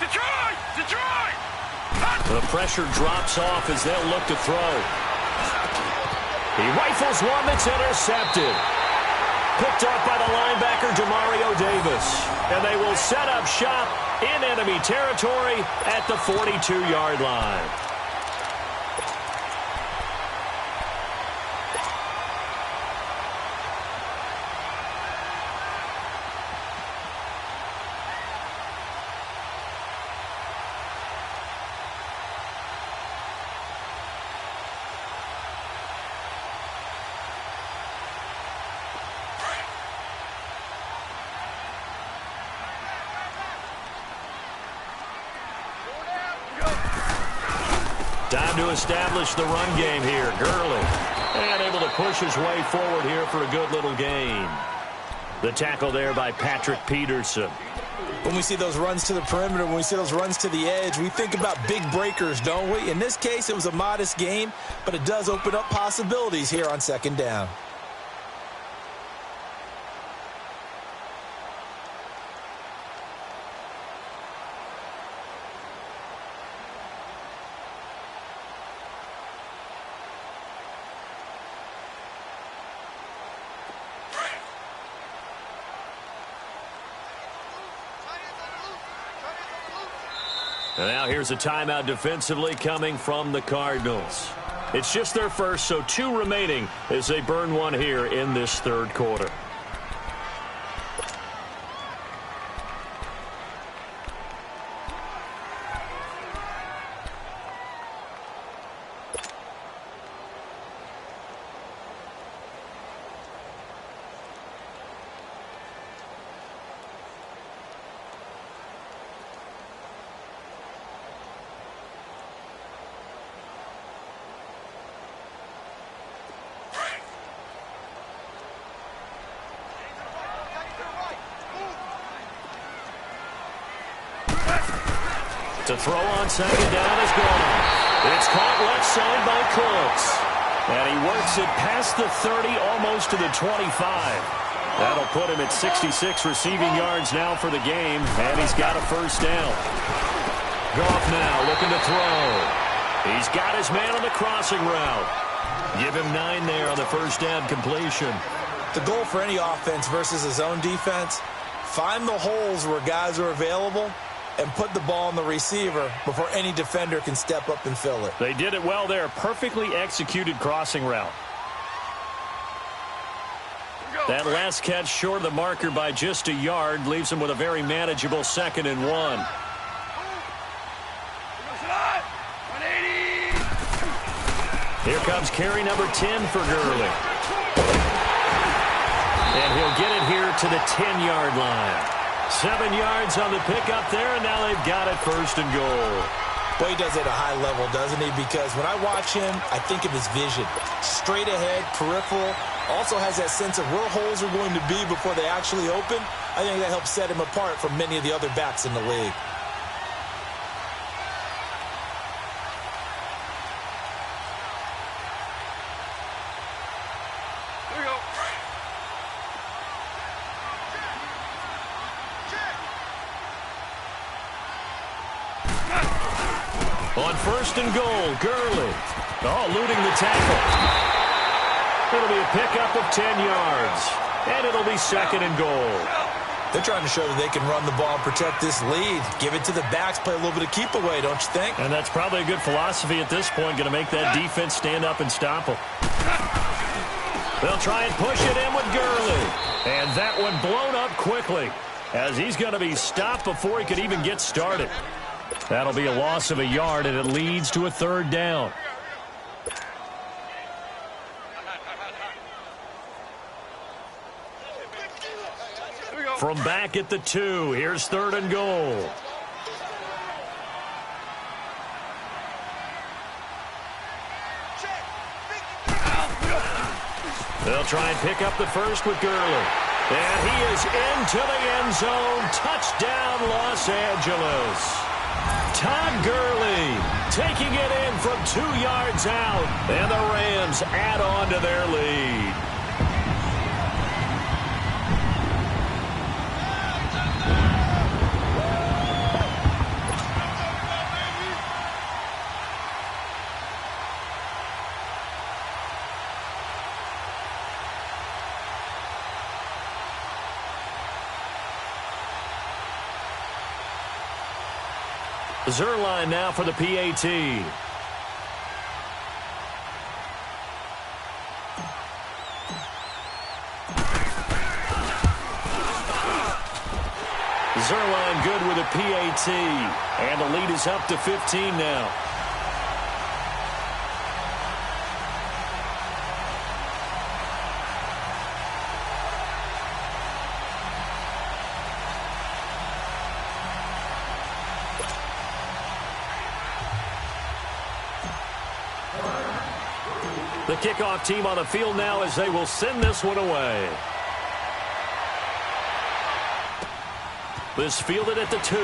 Detroit. The pressure drops off as they'll look to throw. He rifles one that's intercepted. Picked up by the linebacker, Demario Davis. And they will set up shop in enemy territory at the 42-yard line. Time to establish the run game here. Gurley. And able to push his way forward here for a good little gain. The tackle there by Patrick Peterson. When we see those runs to the perimeter, when we see those runs to the edge, we think about big breakers, don't we? In this case, it was a modest gain, but it does open up possibilities here on second down. And now here's a timeout defensively coming from the Cardinals. It's just their first, so 2 remaining as they burn one here in this third quarter. To throw on second down is gone. It's caught left side by Cooks. And he works it past the 30, almost to the 25. That'll put him at 66 receiving yards now for the game, and he's got a first down. Goff now looking to throw. He's got his man on the crossing route. Give him 9 there on the first down completion. The goal for any offense versus a zone defense, find the holes where guys are available and put the ball on the receiver before any defender can step up and fill it. They did it well there. Perfectly executed crossing route. That last catch short of the marker by just a yard leaves him with a very manageable 2nd and 1. Here comes carry number 10 for Gurley. And he'll get it here to the 10-yard line. 7 yards on the pickup there, and now they've got it 1st and goal. Boy, he does it at a high level, doesn't he? Because when I watch him, I think of his vision. Straight ahead, peripheral. Also has that sense of where holes are going to be before they actually open. I think that helps set him apart from many of the other backs in the league. On 1st and goal, Gurley. Oh, eluding the tackle. It'll be a pickup of 10 yards. And it'll be 2nd and goal. They're trying to show that they can run the ball and protect this lead. Give it to the backs, play a little bit of keep away, don't you think? And that's probably a good philosophy at this point, going to make that defense stand up and stop them. They'll try and push it in with Gurley. And that one blown up quickly as he's going to be stopped before he could even get started. That'll be a loss of a yard, and it leads to a 3rd down. From back at the 2, here's 3rd and goal. They'll try and pick up the first with Gurley. And he is into the end zone. Touchdown, Los Angeles. Todd Gurley taking it in from 2 yards out. And the Rams add on to their lead. Zuerlein now for the PAT. Zuerlein good with a PAT. And the lead is up to 15 now. The kickoff team on the field now as they will send this one away. This fielded at the 2.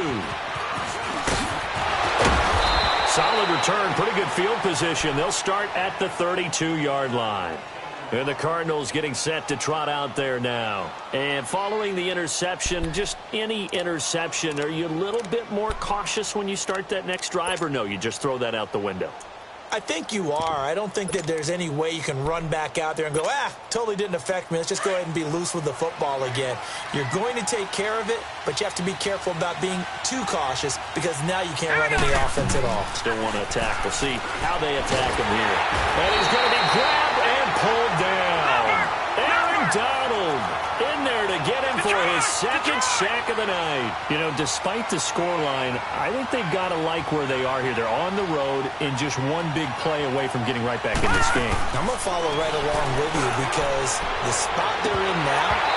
Solid return, pretty good field position. They'll start at the 32-yard line. And the Cardinals getting set to trot out there now. And following the interception, just any interception, are you a little bit more cautious when you start that next drive, or no, you just throw that out the window? I think you are. I don't think that there's any way you can run back out there and go, totally didn't affect me. Let's just go ahead and be loose with the football again. You're going to take care of it, but you have to be careful about being too cautious because now you can't run any offense at all. Still want to attack. We'll see how they attack him here. And he's going to be grabbed and pulled down. Aaron Donald in there to get him for his second sack of the night. You know, despite the scoreline, I think they've got to like where they are here. They're on the road in just one big play away from getting right back in this game. I'm going to follow right along with you because the spot they're in now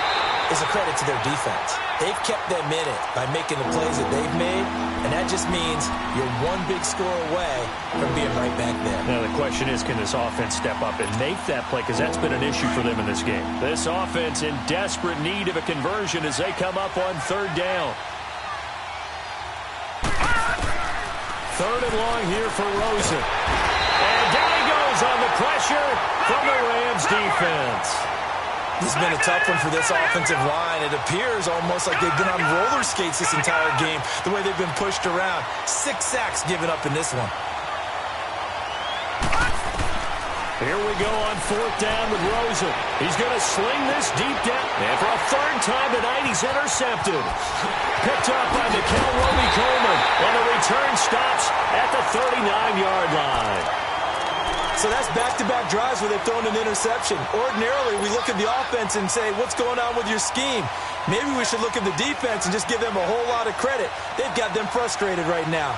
is a credit to their defense. They've kept them in it by making the plays that they've made, and that just means you're one big score away from being right back there. Now, the question is, can this offense step up and make that play? Because that's been an issue for them in this game. This offense in desperate need of a conversion as they come up on 3rd down. 3rd and long here for Rosen. And down he goes on the pressure from the Rams defense. This has been a tough one for this offensive line. It appears almost like they've been on roller skates this entire game, the way they've been pushed around. 6 sacks given up in this one. Here we go on 4th down with Rosen. He's going to sling this deep down. And for a 3rd time tonight, he's intercepted. Picked up by Nikel Roby-Coleman. And the return stops at the 39-yard line. So that's back-to-back drives where they've thrown an interception. Ordinarily, we look at the offense and say, what's going on with your scheme? Maybe we should look at the defense and just give them a whole lot of credit. They've got them frustrated right now.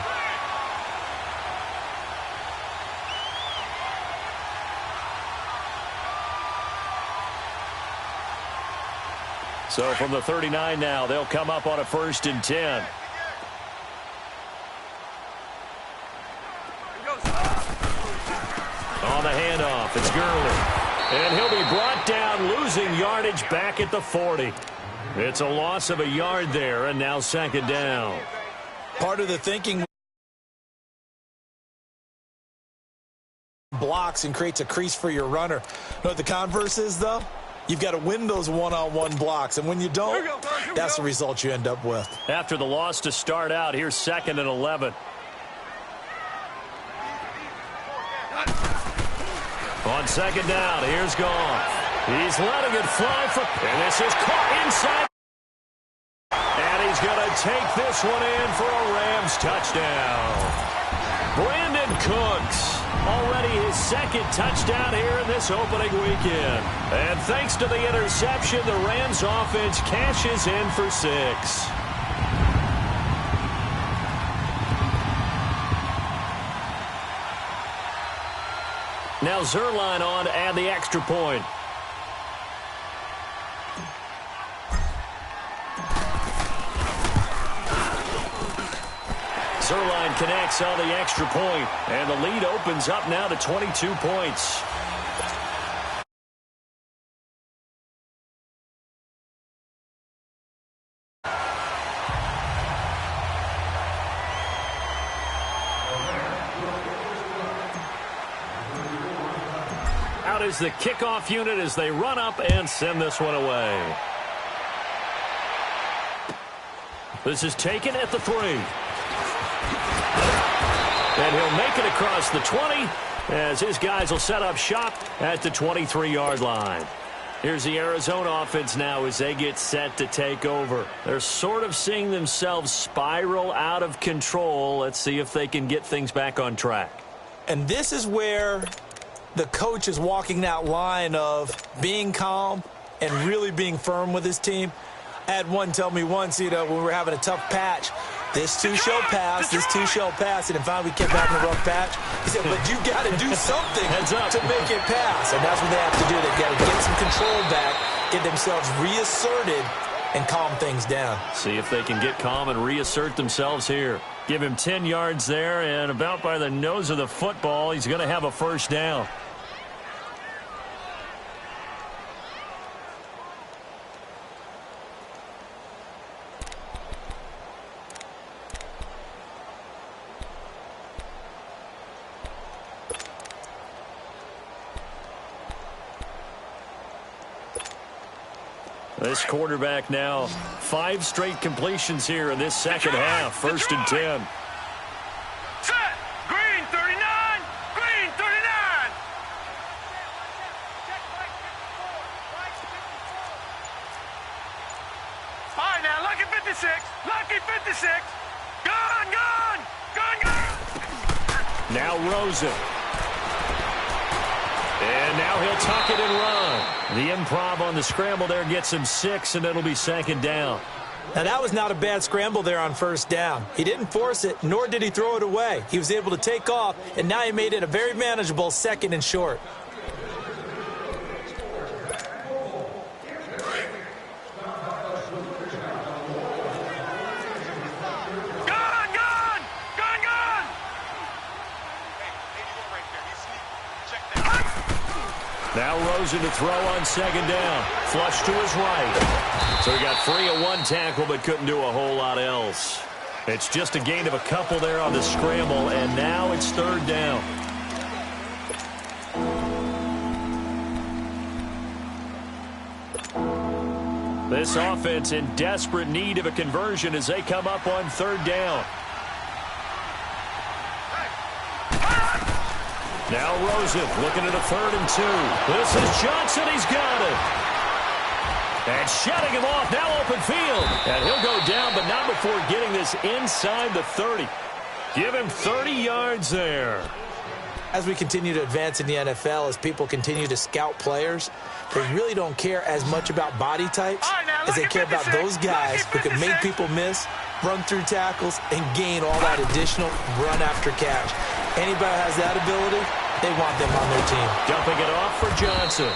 So from the 39 now, they'll come up on a 1st and 10. On the handoff, it's Gurley. And he'll be brought down, losing yardage back at the 40. It's a loss of a yard there, and now 2nd down. Part of the thinking blocks and creates a crease for your runner. You know what the converse is, though? You've got to win those one-on-one blocks, and when you don't, that's the result you end up with. After the loss to start out, here's 2nd and 11. On 2nd down, here's Goff. He's letting it fly and this is caught inside. And he's going to take this one in for a Rams touchdown. Brandon Cooks, already his 2nd touchdown here in this opening weekend. And thanks to the interception, the Rams offense cashes in for 6. Now Zuerlein on to add the extra point. Zuerlein connects on the extra point, and the lead opens up now to 22 points. Out is the kickoff unit as they run up and send this one away. This is taken at the 3. And he'll make it across the 20 as his guys will set up shop at the 23-yard line. Here's the Arizona offense now as they get set to take over. They're sort of seeing themselves spiral out of control. Let's see if they can get things back on track. And this is where the coach is walking that line of being calm and really being firm with his team. I had one tell me once, when we were having a tough patch, this too shall pass, this too shall pass. And finally we kept having a rough patch. He said, but you got to do something to make it pass. And that's what they have to do. They've got to get some control back, get themselves reasserted, and calm things down. See if they can get calm and reassert themselves here. Give him 10 yards there, and about by the nose of the football, he's going to have a 1st down. This quarterback now 5 straight completions here in this second half. 1st and 10. Set. Green 39. Green 39. All right, now, lucky 56. Lucky 56. Gone, gone. Gone, gone. Now Rosen. And now he'll tuck it and run. The improv on the scramble there gets him 6, and it'll be 2nd down. Now, that was not a bad scramble there on 1st down. He didn't force it, nor did he throw it away. He was able to take off, and now he made it a very manageable 2nd and short. Now Rosen to throw on 2nd down. Flush to his right. So he got free of 1 tackle but couldn't do a whole lot else. It's just a gain of a couple there on the scramble, and now it's 3rd down. This offense in desperate need of a conversion as they come up on 3rd down. Now Rosen looking at a 3rd and 2. This is Johnson. He's got it. And shutting him off. Now open field. And he'll go down, but not before getting this inside the 30. Give him 30 yards there. As we continue to advance in the NFL, as people continue to scout players, they really don't care as much about body types as they care about those guys who can make people miss, run through tackles, and gain all that additional run after catch. Anybody has that ability, they want them on their team. Dumping it off for Johnson.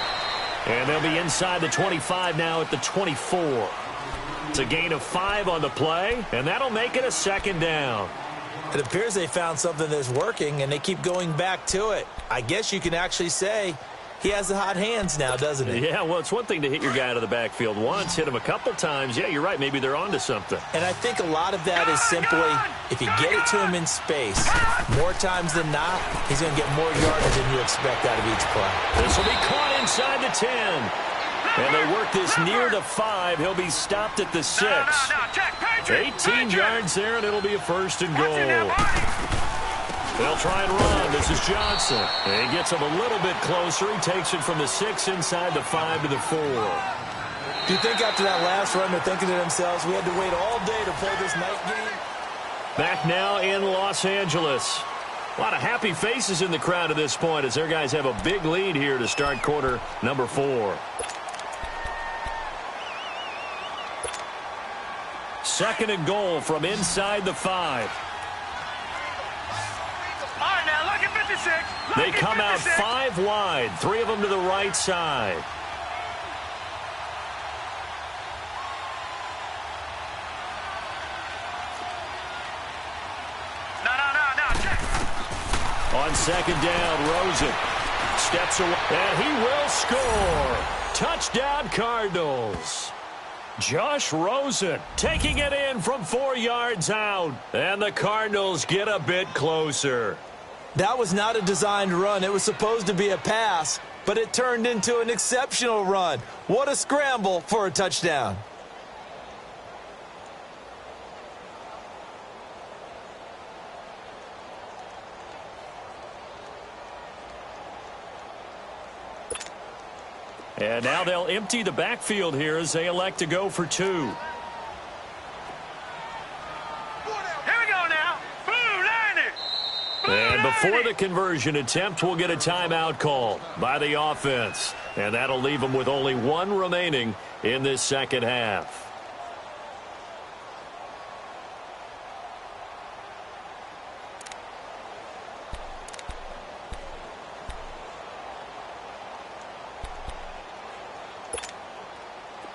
And they'll be inside the 25 now at the 24. It's a gain of 5 on the play, and that'll make it a 2nd down. It appears they found something that's working, and they keep going back to it. I guess you can actually say he has the hot hands now, doesn't he? Yeah, well, it's one thing to hit your guy out of the backfield once, hit him a couple times. Yeah, you're right. Maybe they're onto something. And I think a lot of that is simply if you get it to him in space, more times than not, he's going to get more yardage than you expect out of each play. This will be caught inside the 10. And they work this near the 5. He'll be stopped at the 6. 18 yards there, and it'll be a 1st and goal. They'll try and run. This is Johnson. And he gets him a little bit closer. He takes it from the 6 inside the 5 to the 4. Do you think after that last run they're thinking to themselves, we had to wait all day to play this night game? Back now in Los Angeles. A lot of happy faces in the crowd at this point as their guys have a big lead here to start quarter number 4. 2nd and goal from inside the 5. They come out 5 wide, 3 of them to the right side. On 2nd down, Rosen steps away, and he will score. Touchdown, Cardinals. Josh Rosen taking it in from 4 yards out, and the Cardinals get a bit closer. That was not a designed run. It was supposed to be a pass, but it turned into an exceptional run. What a scramble for a touchdown. And now they'll empty the backfield here as they elect to go for 2. And before the conversion attempt, we'll get a timeout call by the offense. And that'll leave them with only 1 remaining in this second half.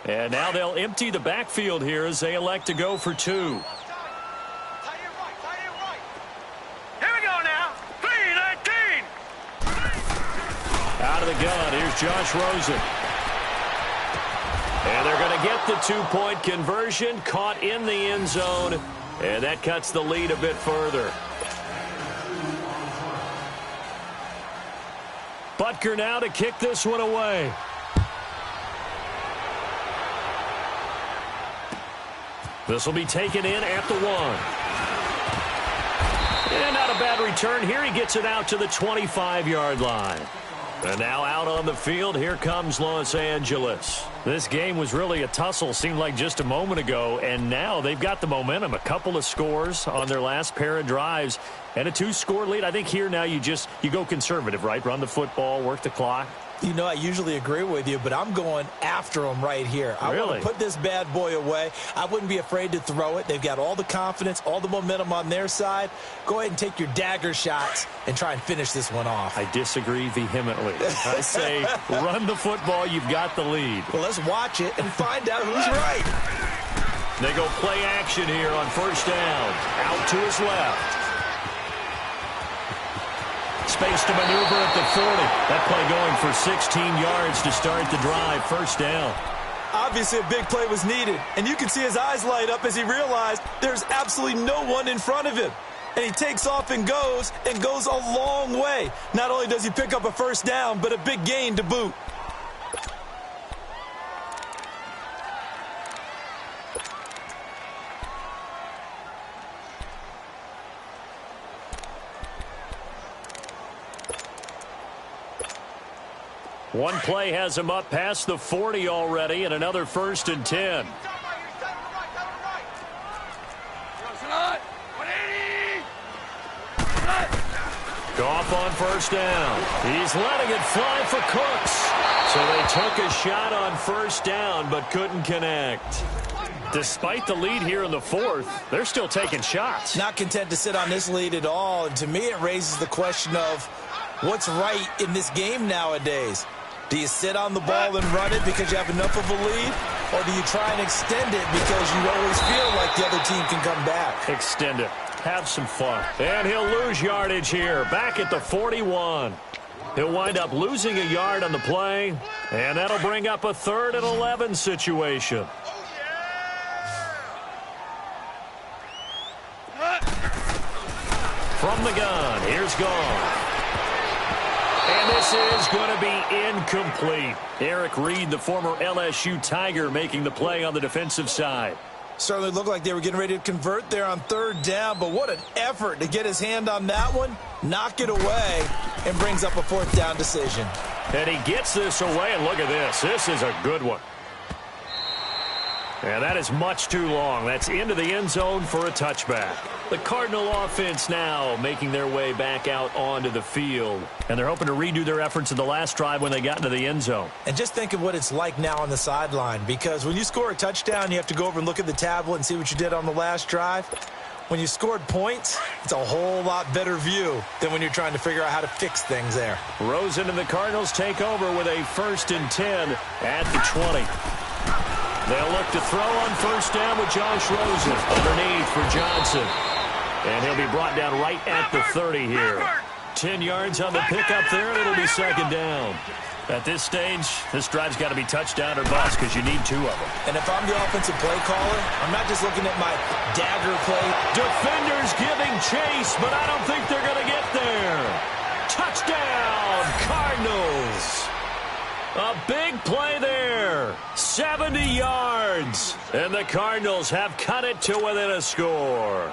And now they'll empty the backfield here as they elect to go for 2. Out of the gun, here's Josh Rosen. And they're going to get the 2-point conversion, caught in the end zone, and that cuts the lead a bit further. Butker now to kick this one away. This will be taken in at the 1. And not a bad return here. He gets it out to the 25-yard line. And now out on the field, here comes Los Angeles. This game was really a tussle, seemed like just a moment ago, and now they've got the momentum. A couple of scores on their last pair of drives and a 2-score lead. I think here now you go conservative, right? Run the football, work the clock. You know, I usually agree with you, but I'm going after him right here. I want to put this bad boy away. I wouldn't be afraid to throw it. They've got all the confidence, all the momentum on their side. Go ahead and take your dagger shots and try and finish this one off. I disagree vehemently. I say run the football. You've got the lead. Well, let's watch it and find out who's right. They go play action here on first down. Out to his left. Space to maneuver at the 40. That play going for 16 yards to start the drive. First down. Obviously, a big play was needed, and you can see his eyes light up as he realized there's absolutely no one in front of him. And he takes off and goes a long way. Not only does he pick up a first down, but a big gain to boot. One play has him up past the 40 already, and another 1st and 10. Goff on first down. He's letting it fly for Cooks. So they took a shot on first down, but couldn't connect. Despite the lead here in the 4th, they're still taking shots. Not content to sit on this lead at all. And to me, it raises the question of what's right in this game nowadays. Do you sit on the ball and run it because you have enough of a lead? Or do you try and extend it because you always feel like the other team can come back? Extend it. Have some fun. And he'll lose yardage here. Back at the 41. He'll wind up losing a yard on the play. And that'll bring up a 3rd and 11 situation. From the gun, here's Goff. And this is going to be incomplete. Eric Reed, the former LSU Tiger, making the play on the defensive side. Certainly looked like they were getting ready to convert there on 3rd down, but what an effort to get his hand on that one, knock it away, and brings up a 4th down decision. And he gets this away, and look at this. This is a good one. And that is much too long. That's into the end zone for a touchback. The Cardinal offense now making their way back out onto the field. And they're hoping to redo their efforts in the last drive when they got into the end zone. And just think of what it's like now on the sideline. Because when you score a touchdown, you have to go over and look at the tablet and see what you did on the last drive. When you scored points, it's a whole lot better view than when you're trying to figure out how to fix things there. Rosen and the Cardinals take over with a 1st and 10 at the 20. They'll look to throw on first down with Josh Rosen underneath for Johnson. And he'll be brought down right at the 30 here. 10 yards on the pickup there, and it'll be 2nd down. At this stage, this drive's got to be touchdown or bust because you need 2 of them. And if I'm the offensive play caller, I'm not just looking at my dagger play. Defenders giving chase, but I don't think they're going to get there. Touchdown, Cardinals. A big play there. 70 yards. And the Cardinals have cut it to within a score.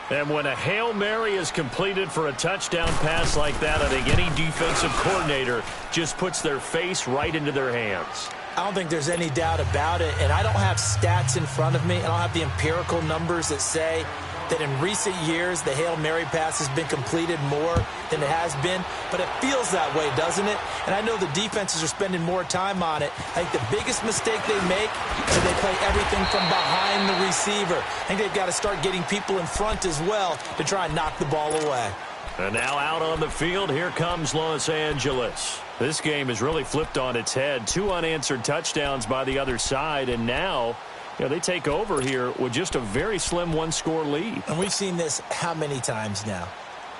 And when a Hail Mary is completed for a touchdown pass like that, I think any defensive coordinator just puts their face right into their hands. I don't think there's any doubt about it. And I don't have stats in front of me. I don't have the empirical numbers that say that in recent years the Hail Mary pass has been completed more than it has been. But it feels that way, doesn't it? And I know the defenses are spending more time on it. I think the biggest mistake they make is they play everything from behind the receiver. I think they've got to start getting people in front as well to try and knock the ball away. And now out on the field, here comes Los Angeles. This game is really flipped on its head. 2 unanswered touchdowns by the other side, and now they take over here with just a very slim 1-score lead. And we've seen this how many times now?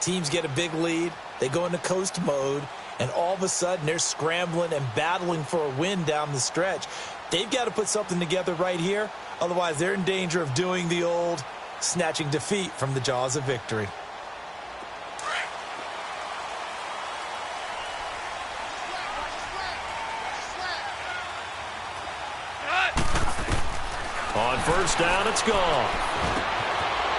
Teams get a big lead, they go into coast mode, and all of a sudden they're scrambling and battling for a win down the stretch. They've got to put something together right here, otherwise they're in danger of doing the old snatching defeat from the jaws of victory. On first down. It's gone.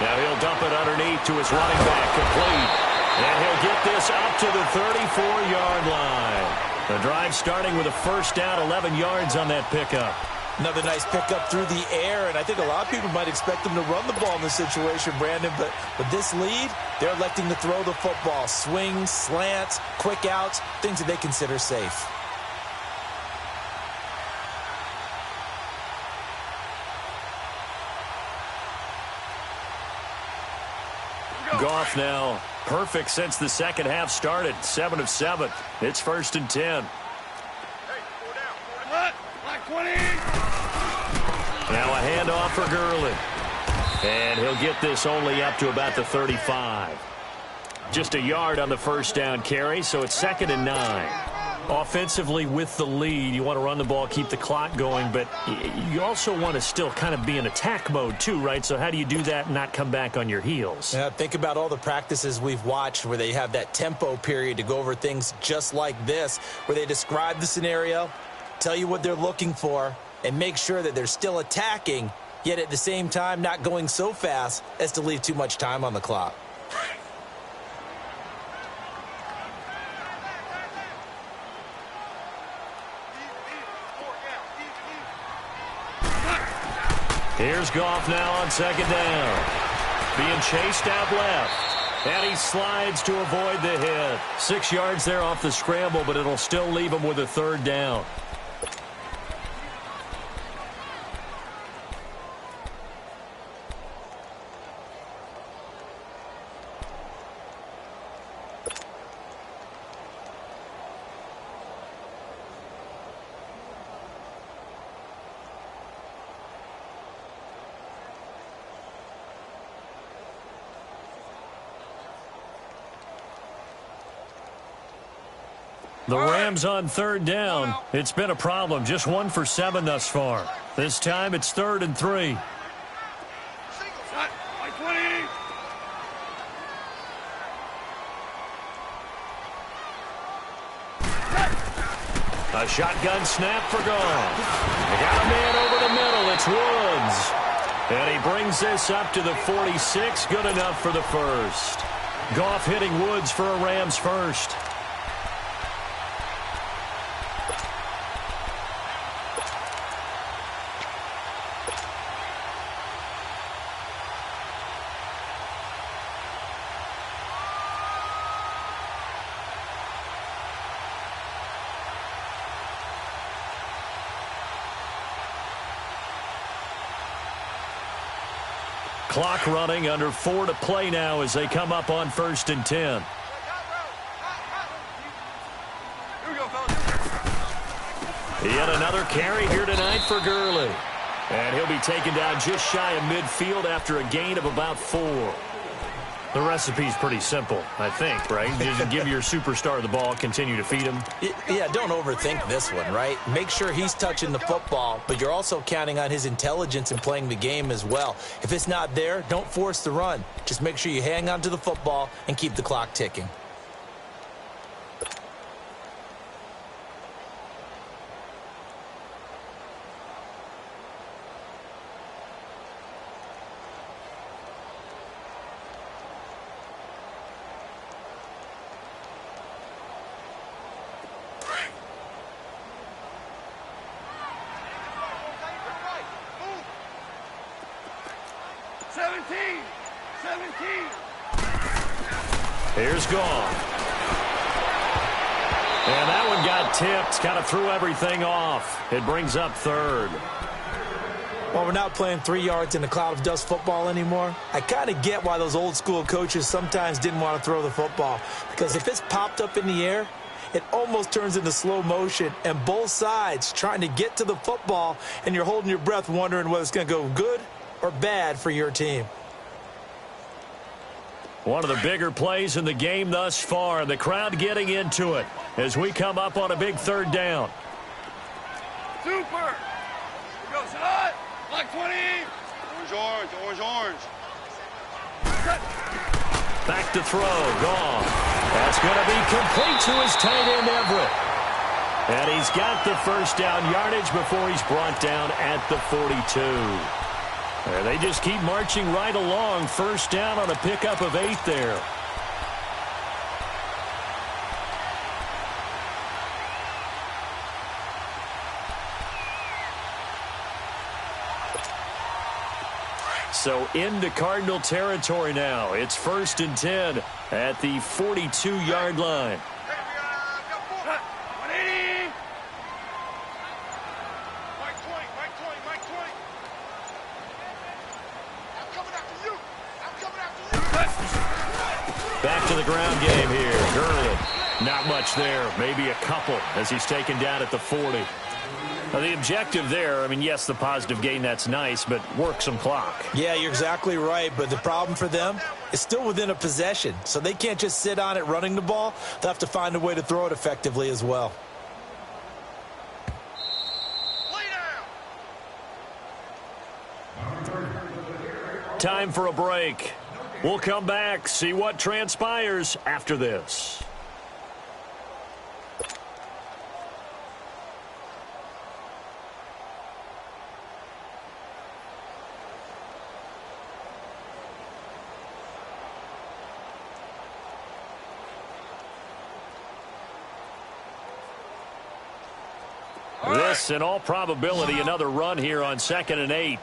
Now he'll dump it underneath to his running back, complete. And he'll get this up to the 34-yard line. The drive starting with a first down, 11 yards on that pickup. Another nice pickup through the air, and I think a lot of people might expect them to run the ball in this situation, Brandon, but with this lead, they're electing to throw the football. Swings, slants, quick outs, things that they consider safe. Goff now perfect since the second half started. 7 of 7. It's 1st and 10. Now a handoff for Gurley. And he'll get this only up to about the 35. Just a yard on the first down carry, so it's 2nd and 9. Offensively with the lead, you want to run the ball, keep the clock going, but you also want to still kind of be in attack mode too, right? So how do you do that and not come back on your heels? Yeah, think about all the practices we've watched where they have that tempo period to go over things just like this, where they describe the scenario, tell you what they're looking for, and make sure that they're still attacking, yet at the same time not going so fast as to leave too much time on the clock. Here's Goff now on 2nd down. Being chased out left. And he slides to avoid the hit. 6 yards there off the scramble, but it'll still leave him with a 3rd down. The Rams on 3rd down. It's been a problem. Just 1 for 7 thus far. This time it's 3rd and 3. A shotgun snap for Goff. They got a man over the middle. It's Woods. And he brings this up to the 46. Good enough for the first. Goff hitting Woods for a Rams first. Clock running, under 4 to play now as they come up on 1st and 10. Yet another carry here tonight for Gurley. And he'll be taken down just shy of midfield after a gain of about 4. The recipe's pretty simple, I think, right? Just give your superstar the ball, continue to feed him. Yeah, don't overthink this one, right? Make sure he's touching the football, but you're also counting on his intelligence in playing the game as well. If it's not there, don't force the run. Just make sure you hang on to the football and keep the clock ticking. Here's Goff. And that one got tipped. Kind of threw everything off. It brings up 3rd. Well, we're not playing 3 yards in a cloud of dust football anymore. I kind of get why those old school coaches sometimes didn't want to throw the football. Because if it's popped up in the air, it almost turns into slow motion. And both sides trying to get to the football, and you're holding your breath wondering whether it's going to go good or bad for your team. One of the bigger plays in the game thus far. The crowd getting into it as we come up on a big 3rd down. Super. Here goes hot. Like 20. Orange, orange, orange. Back to throw. Goff. That's going to be complete to his tight end, Everett. And he's got the first down yardage before he's brought down at the 42. And they just keep marching right along. First down on a pickup of 8 there. So into Cardinal territory now. It's 1st and 10 at the 42-yard line. Back to the ground game here. Gurley. Not much there. Maybe a couple as he's taken down at the 40. Now, the objective there, I mean, yes, the positive gain, that's nice, but work some clock. Yeah, you're exactly right, but the problem for them is still within a possession, so they can't just sit on it running the ball. They'll have to find a way to throw it effectively as well. Time for a break. We'll come back, see what transpires after this. This, in all probability, another run here on 2nd and 8.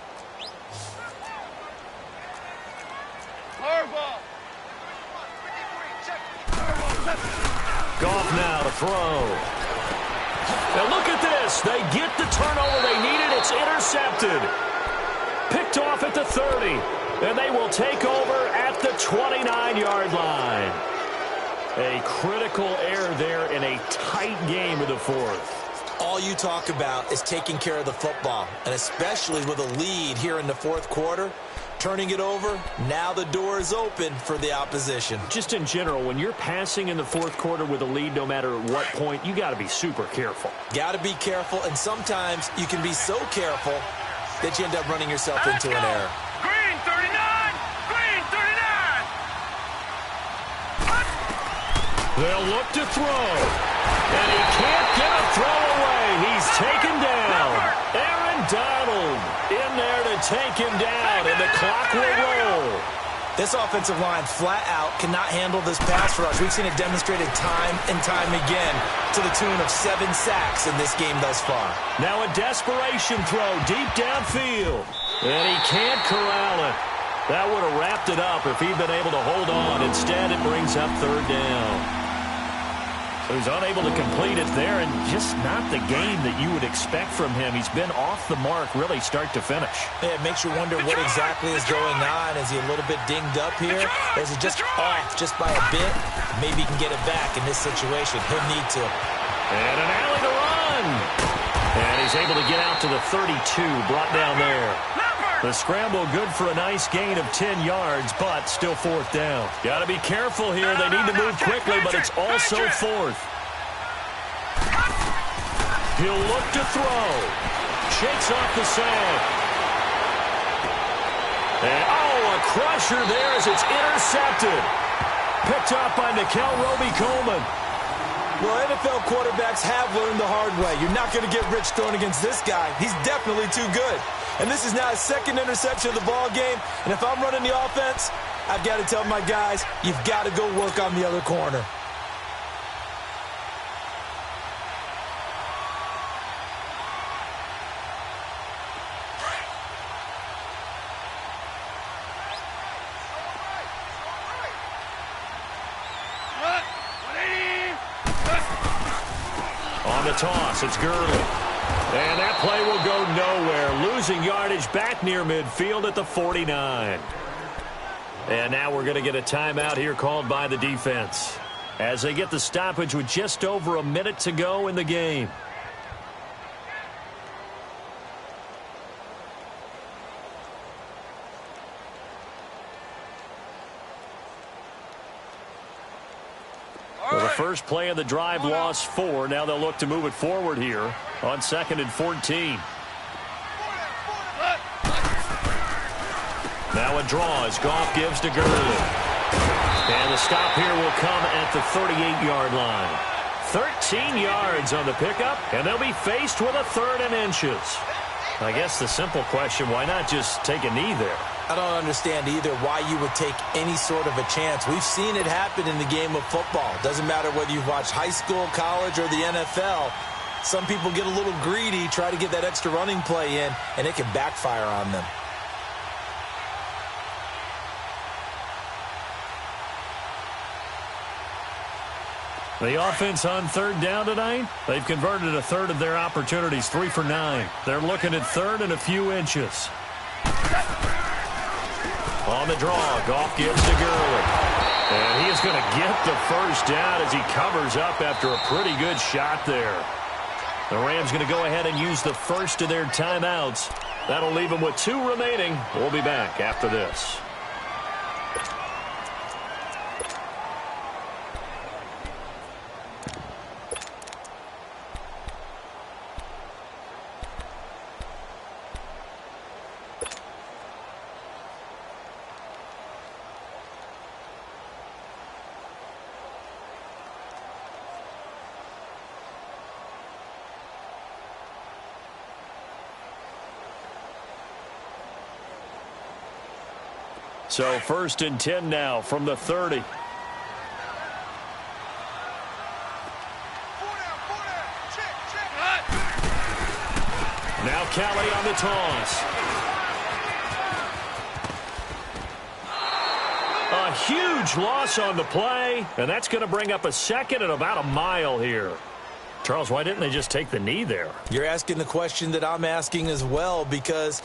Goff now to throw. Now look at this. They get the turnover they needed. It's intercepted. Picked off at the 30. And they will take over at the 29-yard line. A critical error there in a tight game of the 4th. All you talk about is taking care of the football, and especially with a lead here in the 4th quarter. Turning it over, now the door is open for the opposition. Just in general, when you're passing in the 4th quarter with a lead, no matter at what point, you got to be super careful. Got to be careful, and sometimes you can be so careful that you end up running yourself into an error. Green 39! Green 39! They'll look to throw. And he can't get a throw away. He's taken down. Aaron Donald in there to take him down, and the clock will roll. This offensive line flat out cannot handle this pass rush. We've seen it demonstrated time and time again to the tune of 7 sacks in this game thus far. Now a desperation throw deep downfield. And he can't corral it. That would have wrapped it up if he'd been able to hold on. Instead, it brings up 3rd down. So he's unable to complete it there, and just not the game that you would expect from him. He's been off the mark really start to finish. Yeah, it makes you wonder what exactly is going on. Is he a little bit dinged up here? Or is it just off just by a bit? Maybe he can get it back in this situation. He'll need to. And an alley to run. And he's able to get out to the 32, brought down there. The scramble good for a nice gain of 10 yards, but still 4th down. Got to be careful here. They need to move quickly, but it's also 4th. He'll look to throw. Shakes off the sack. And, a crusher there as it's intercepted. Picked up by Nickel Roby-Coleman. Well, NFL quarterbacks have learned the hard way. You're not going to get rich throwing against this guy. He's definitely too good. And this is now his 2nd interception of the ball game. And if I'm running the offense, I've got to tell my guys, you've got to go work on the other corner. On the toss, it's Gurley. And that play will go nowhere. Losing yardage back near midfield at the 49. And now we're going to get a timeout here called by the defense as they get the stoppage with just over a minute to go in the game. Well, the first play of the drive lost 4. Now they'll look to move it forward here on 2nd and 14. Now a draw as Goff gives to Gurley. And the stop here will come at the 38-yard line. 13 yards on the pickup, and they'll be faced with a 3rd and inches. I guess the simple question, why not just take a knee there? I don't understand either why you would take any sort of a chance. We've seen it happen in the game of football. Doesn't matter whether you've watched high school, college, or the NFL. Some people get a little greedy, try to get that extra running play in, and it can backfire on them. The offense on third down tonight, they've converted a third of their opportunities, 3 for 9. They're looking at third and a few inches. On the draw, Goff gives to Gurley. And he is going to get the first down as he covers up after a pretty good shot there. The Rams going to go ahead and use the first of their timeouts. That'll leave them with 2 remaining. We'll be back after this. So 1st and 10 now from the 30. Now Kelly on the toss. A huge loss on the play, and that's going to bring up a second and about a mile here. Charles, why didn't they just take the knee there? You're asking the question that I'm asking as well, because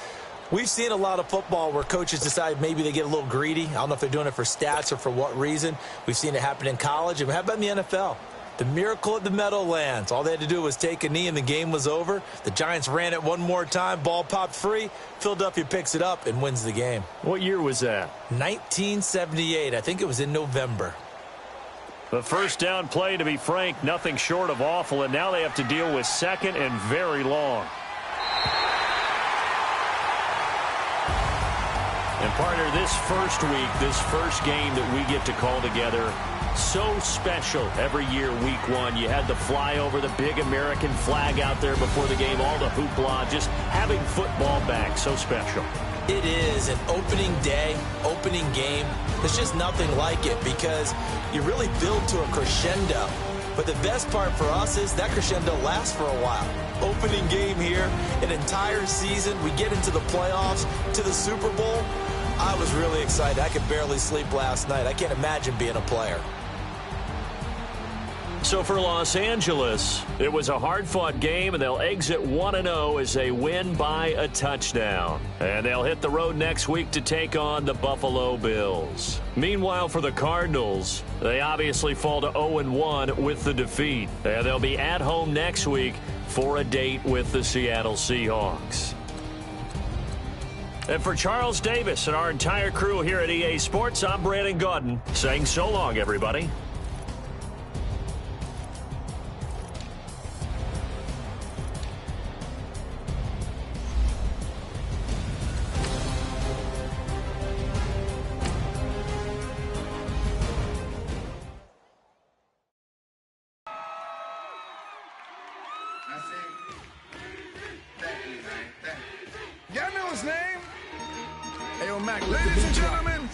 we've seen a lot of football where coaches decide maybe they get a little greedy. I don't know if they're doing it for stats or for what reason. We've seen it happen in college. And how about in the NFL? The miracle at the Meadowlands. All they had to do was take a knee and the game was over. The Giants ran it one more time. Ball popped free. Philadelphia picks it up and wins the game. What year was that? 1978. I think it was in November. The first down play, to be frank, nothing short of awful. And now they have to deal with second and very long. And partner, this first week, this first game that we get to call together, so special every year, week 1. You had the flyover, the big American flag out there before the game, all the hoopla, just having football back, so special. It is an opening day, opening game. There's just nothing like it because you really build to a crescendo. But the best part for us is that crescendo lasts for a while. Opening game here, an entire season. We get into the playoffs, to the Super Bowl. I was really excited. I could barely sleep last night. I can't imagine being a player. So for Los Angeles, it was a hard-fought game, and they'll exit 1-0 as they win by a touchdown. And they'll hit the road next week to take on the Buffalo Bills. Meanwhile, for the Cardinals, they obviously fall to 0-1 with the defeat. And they'll be at home next week for a date with the Seattle Seahawks. And for Charles Davis and our entire crew here at EA Sports, I'm Brandon Gaudin saying so long, everybody. Y'all know his name? Hey, yo, Mac, ladies and gentlemen,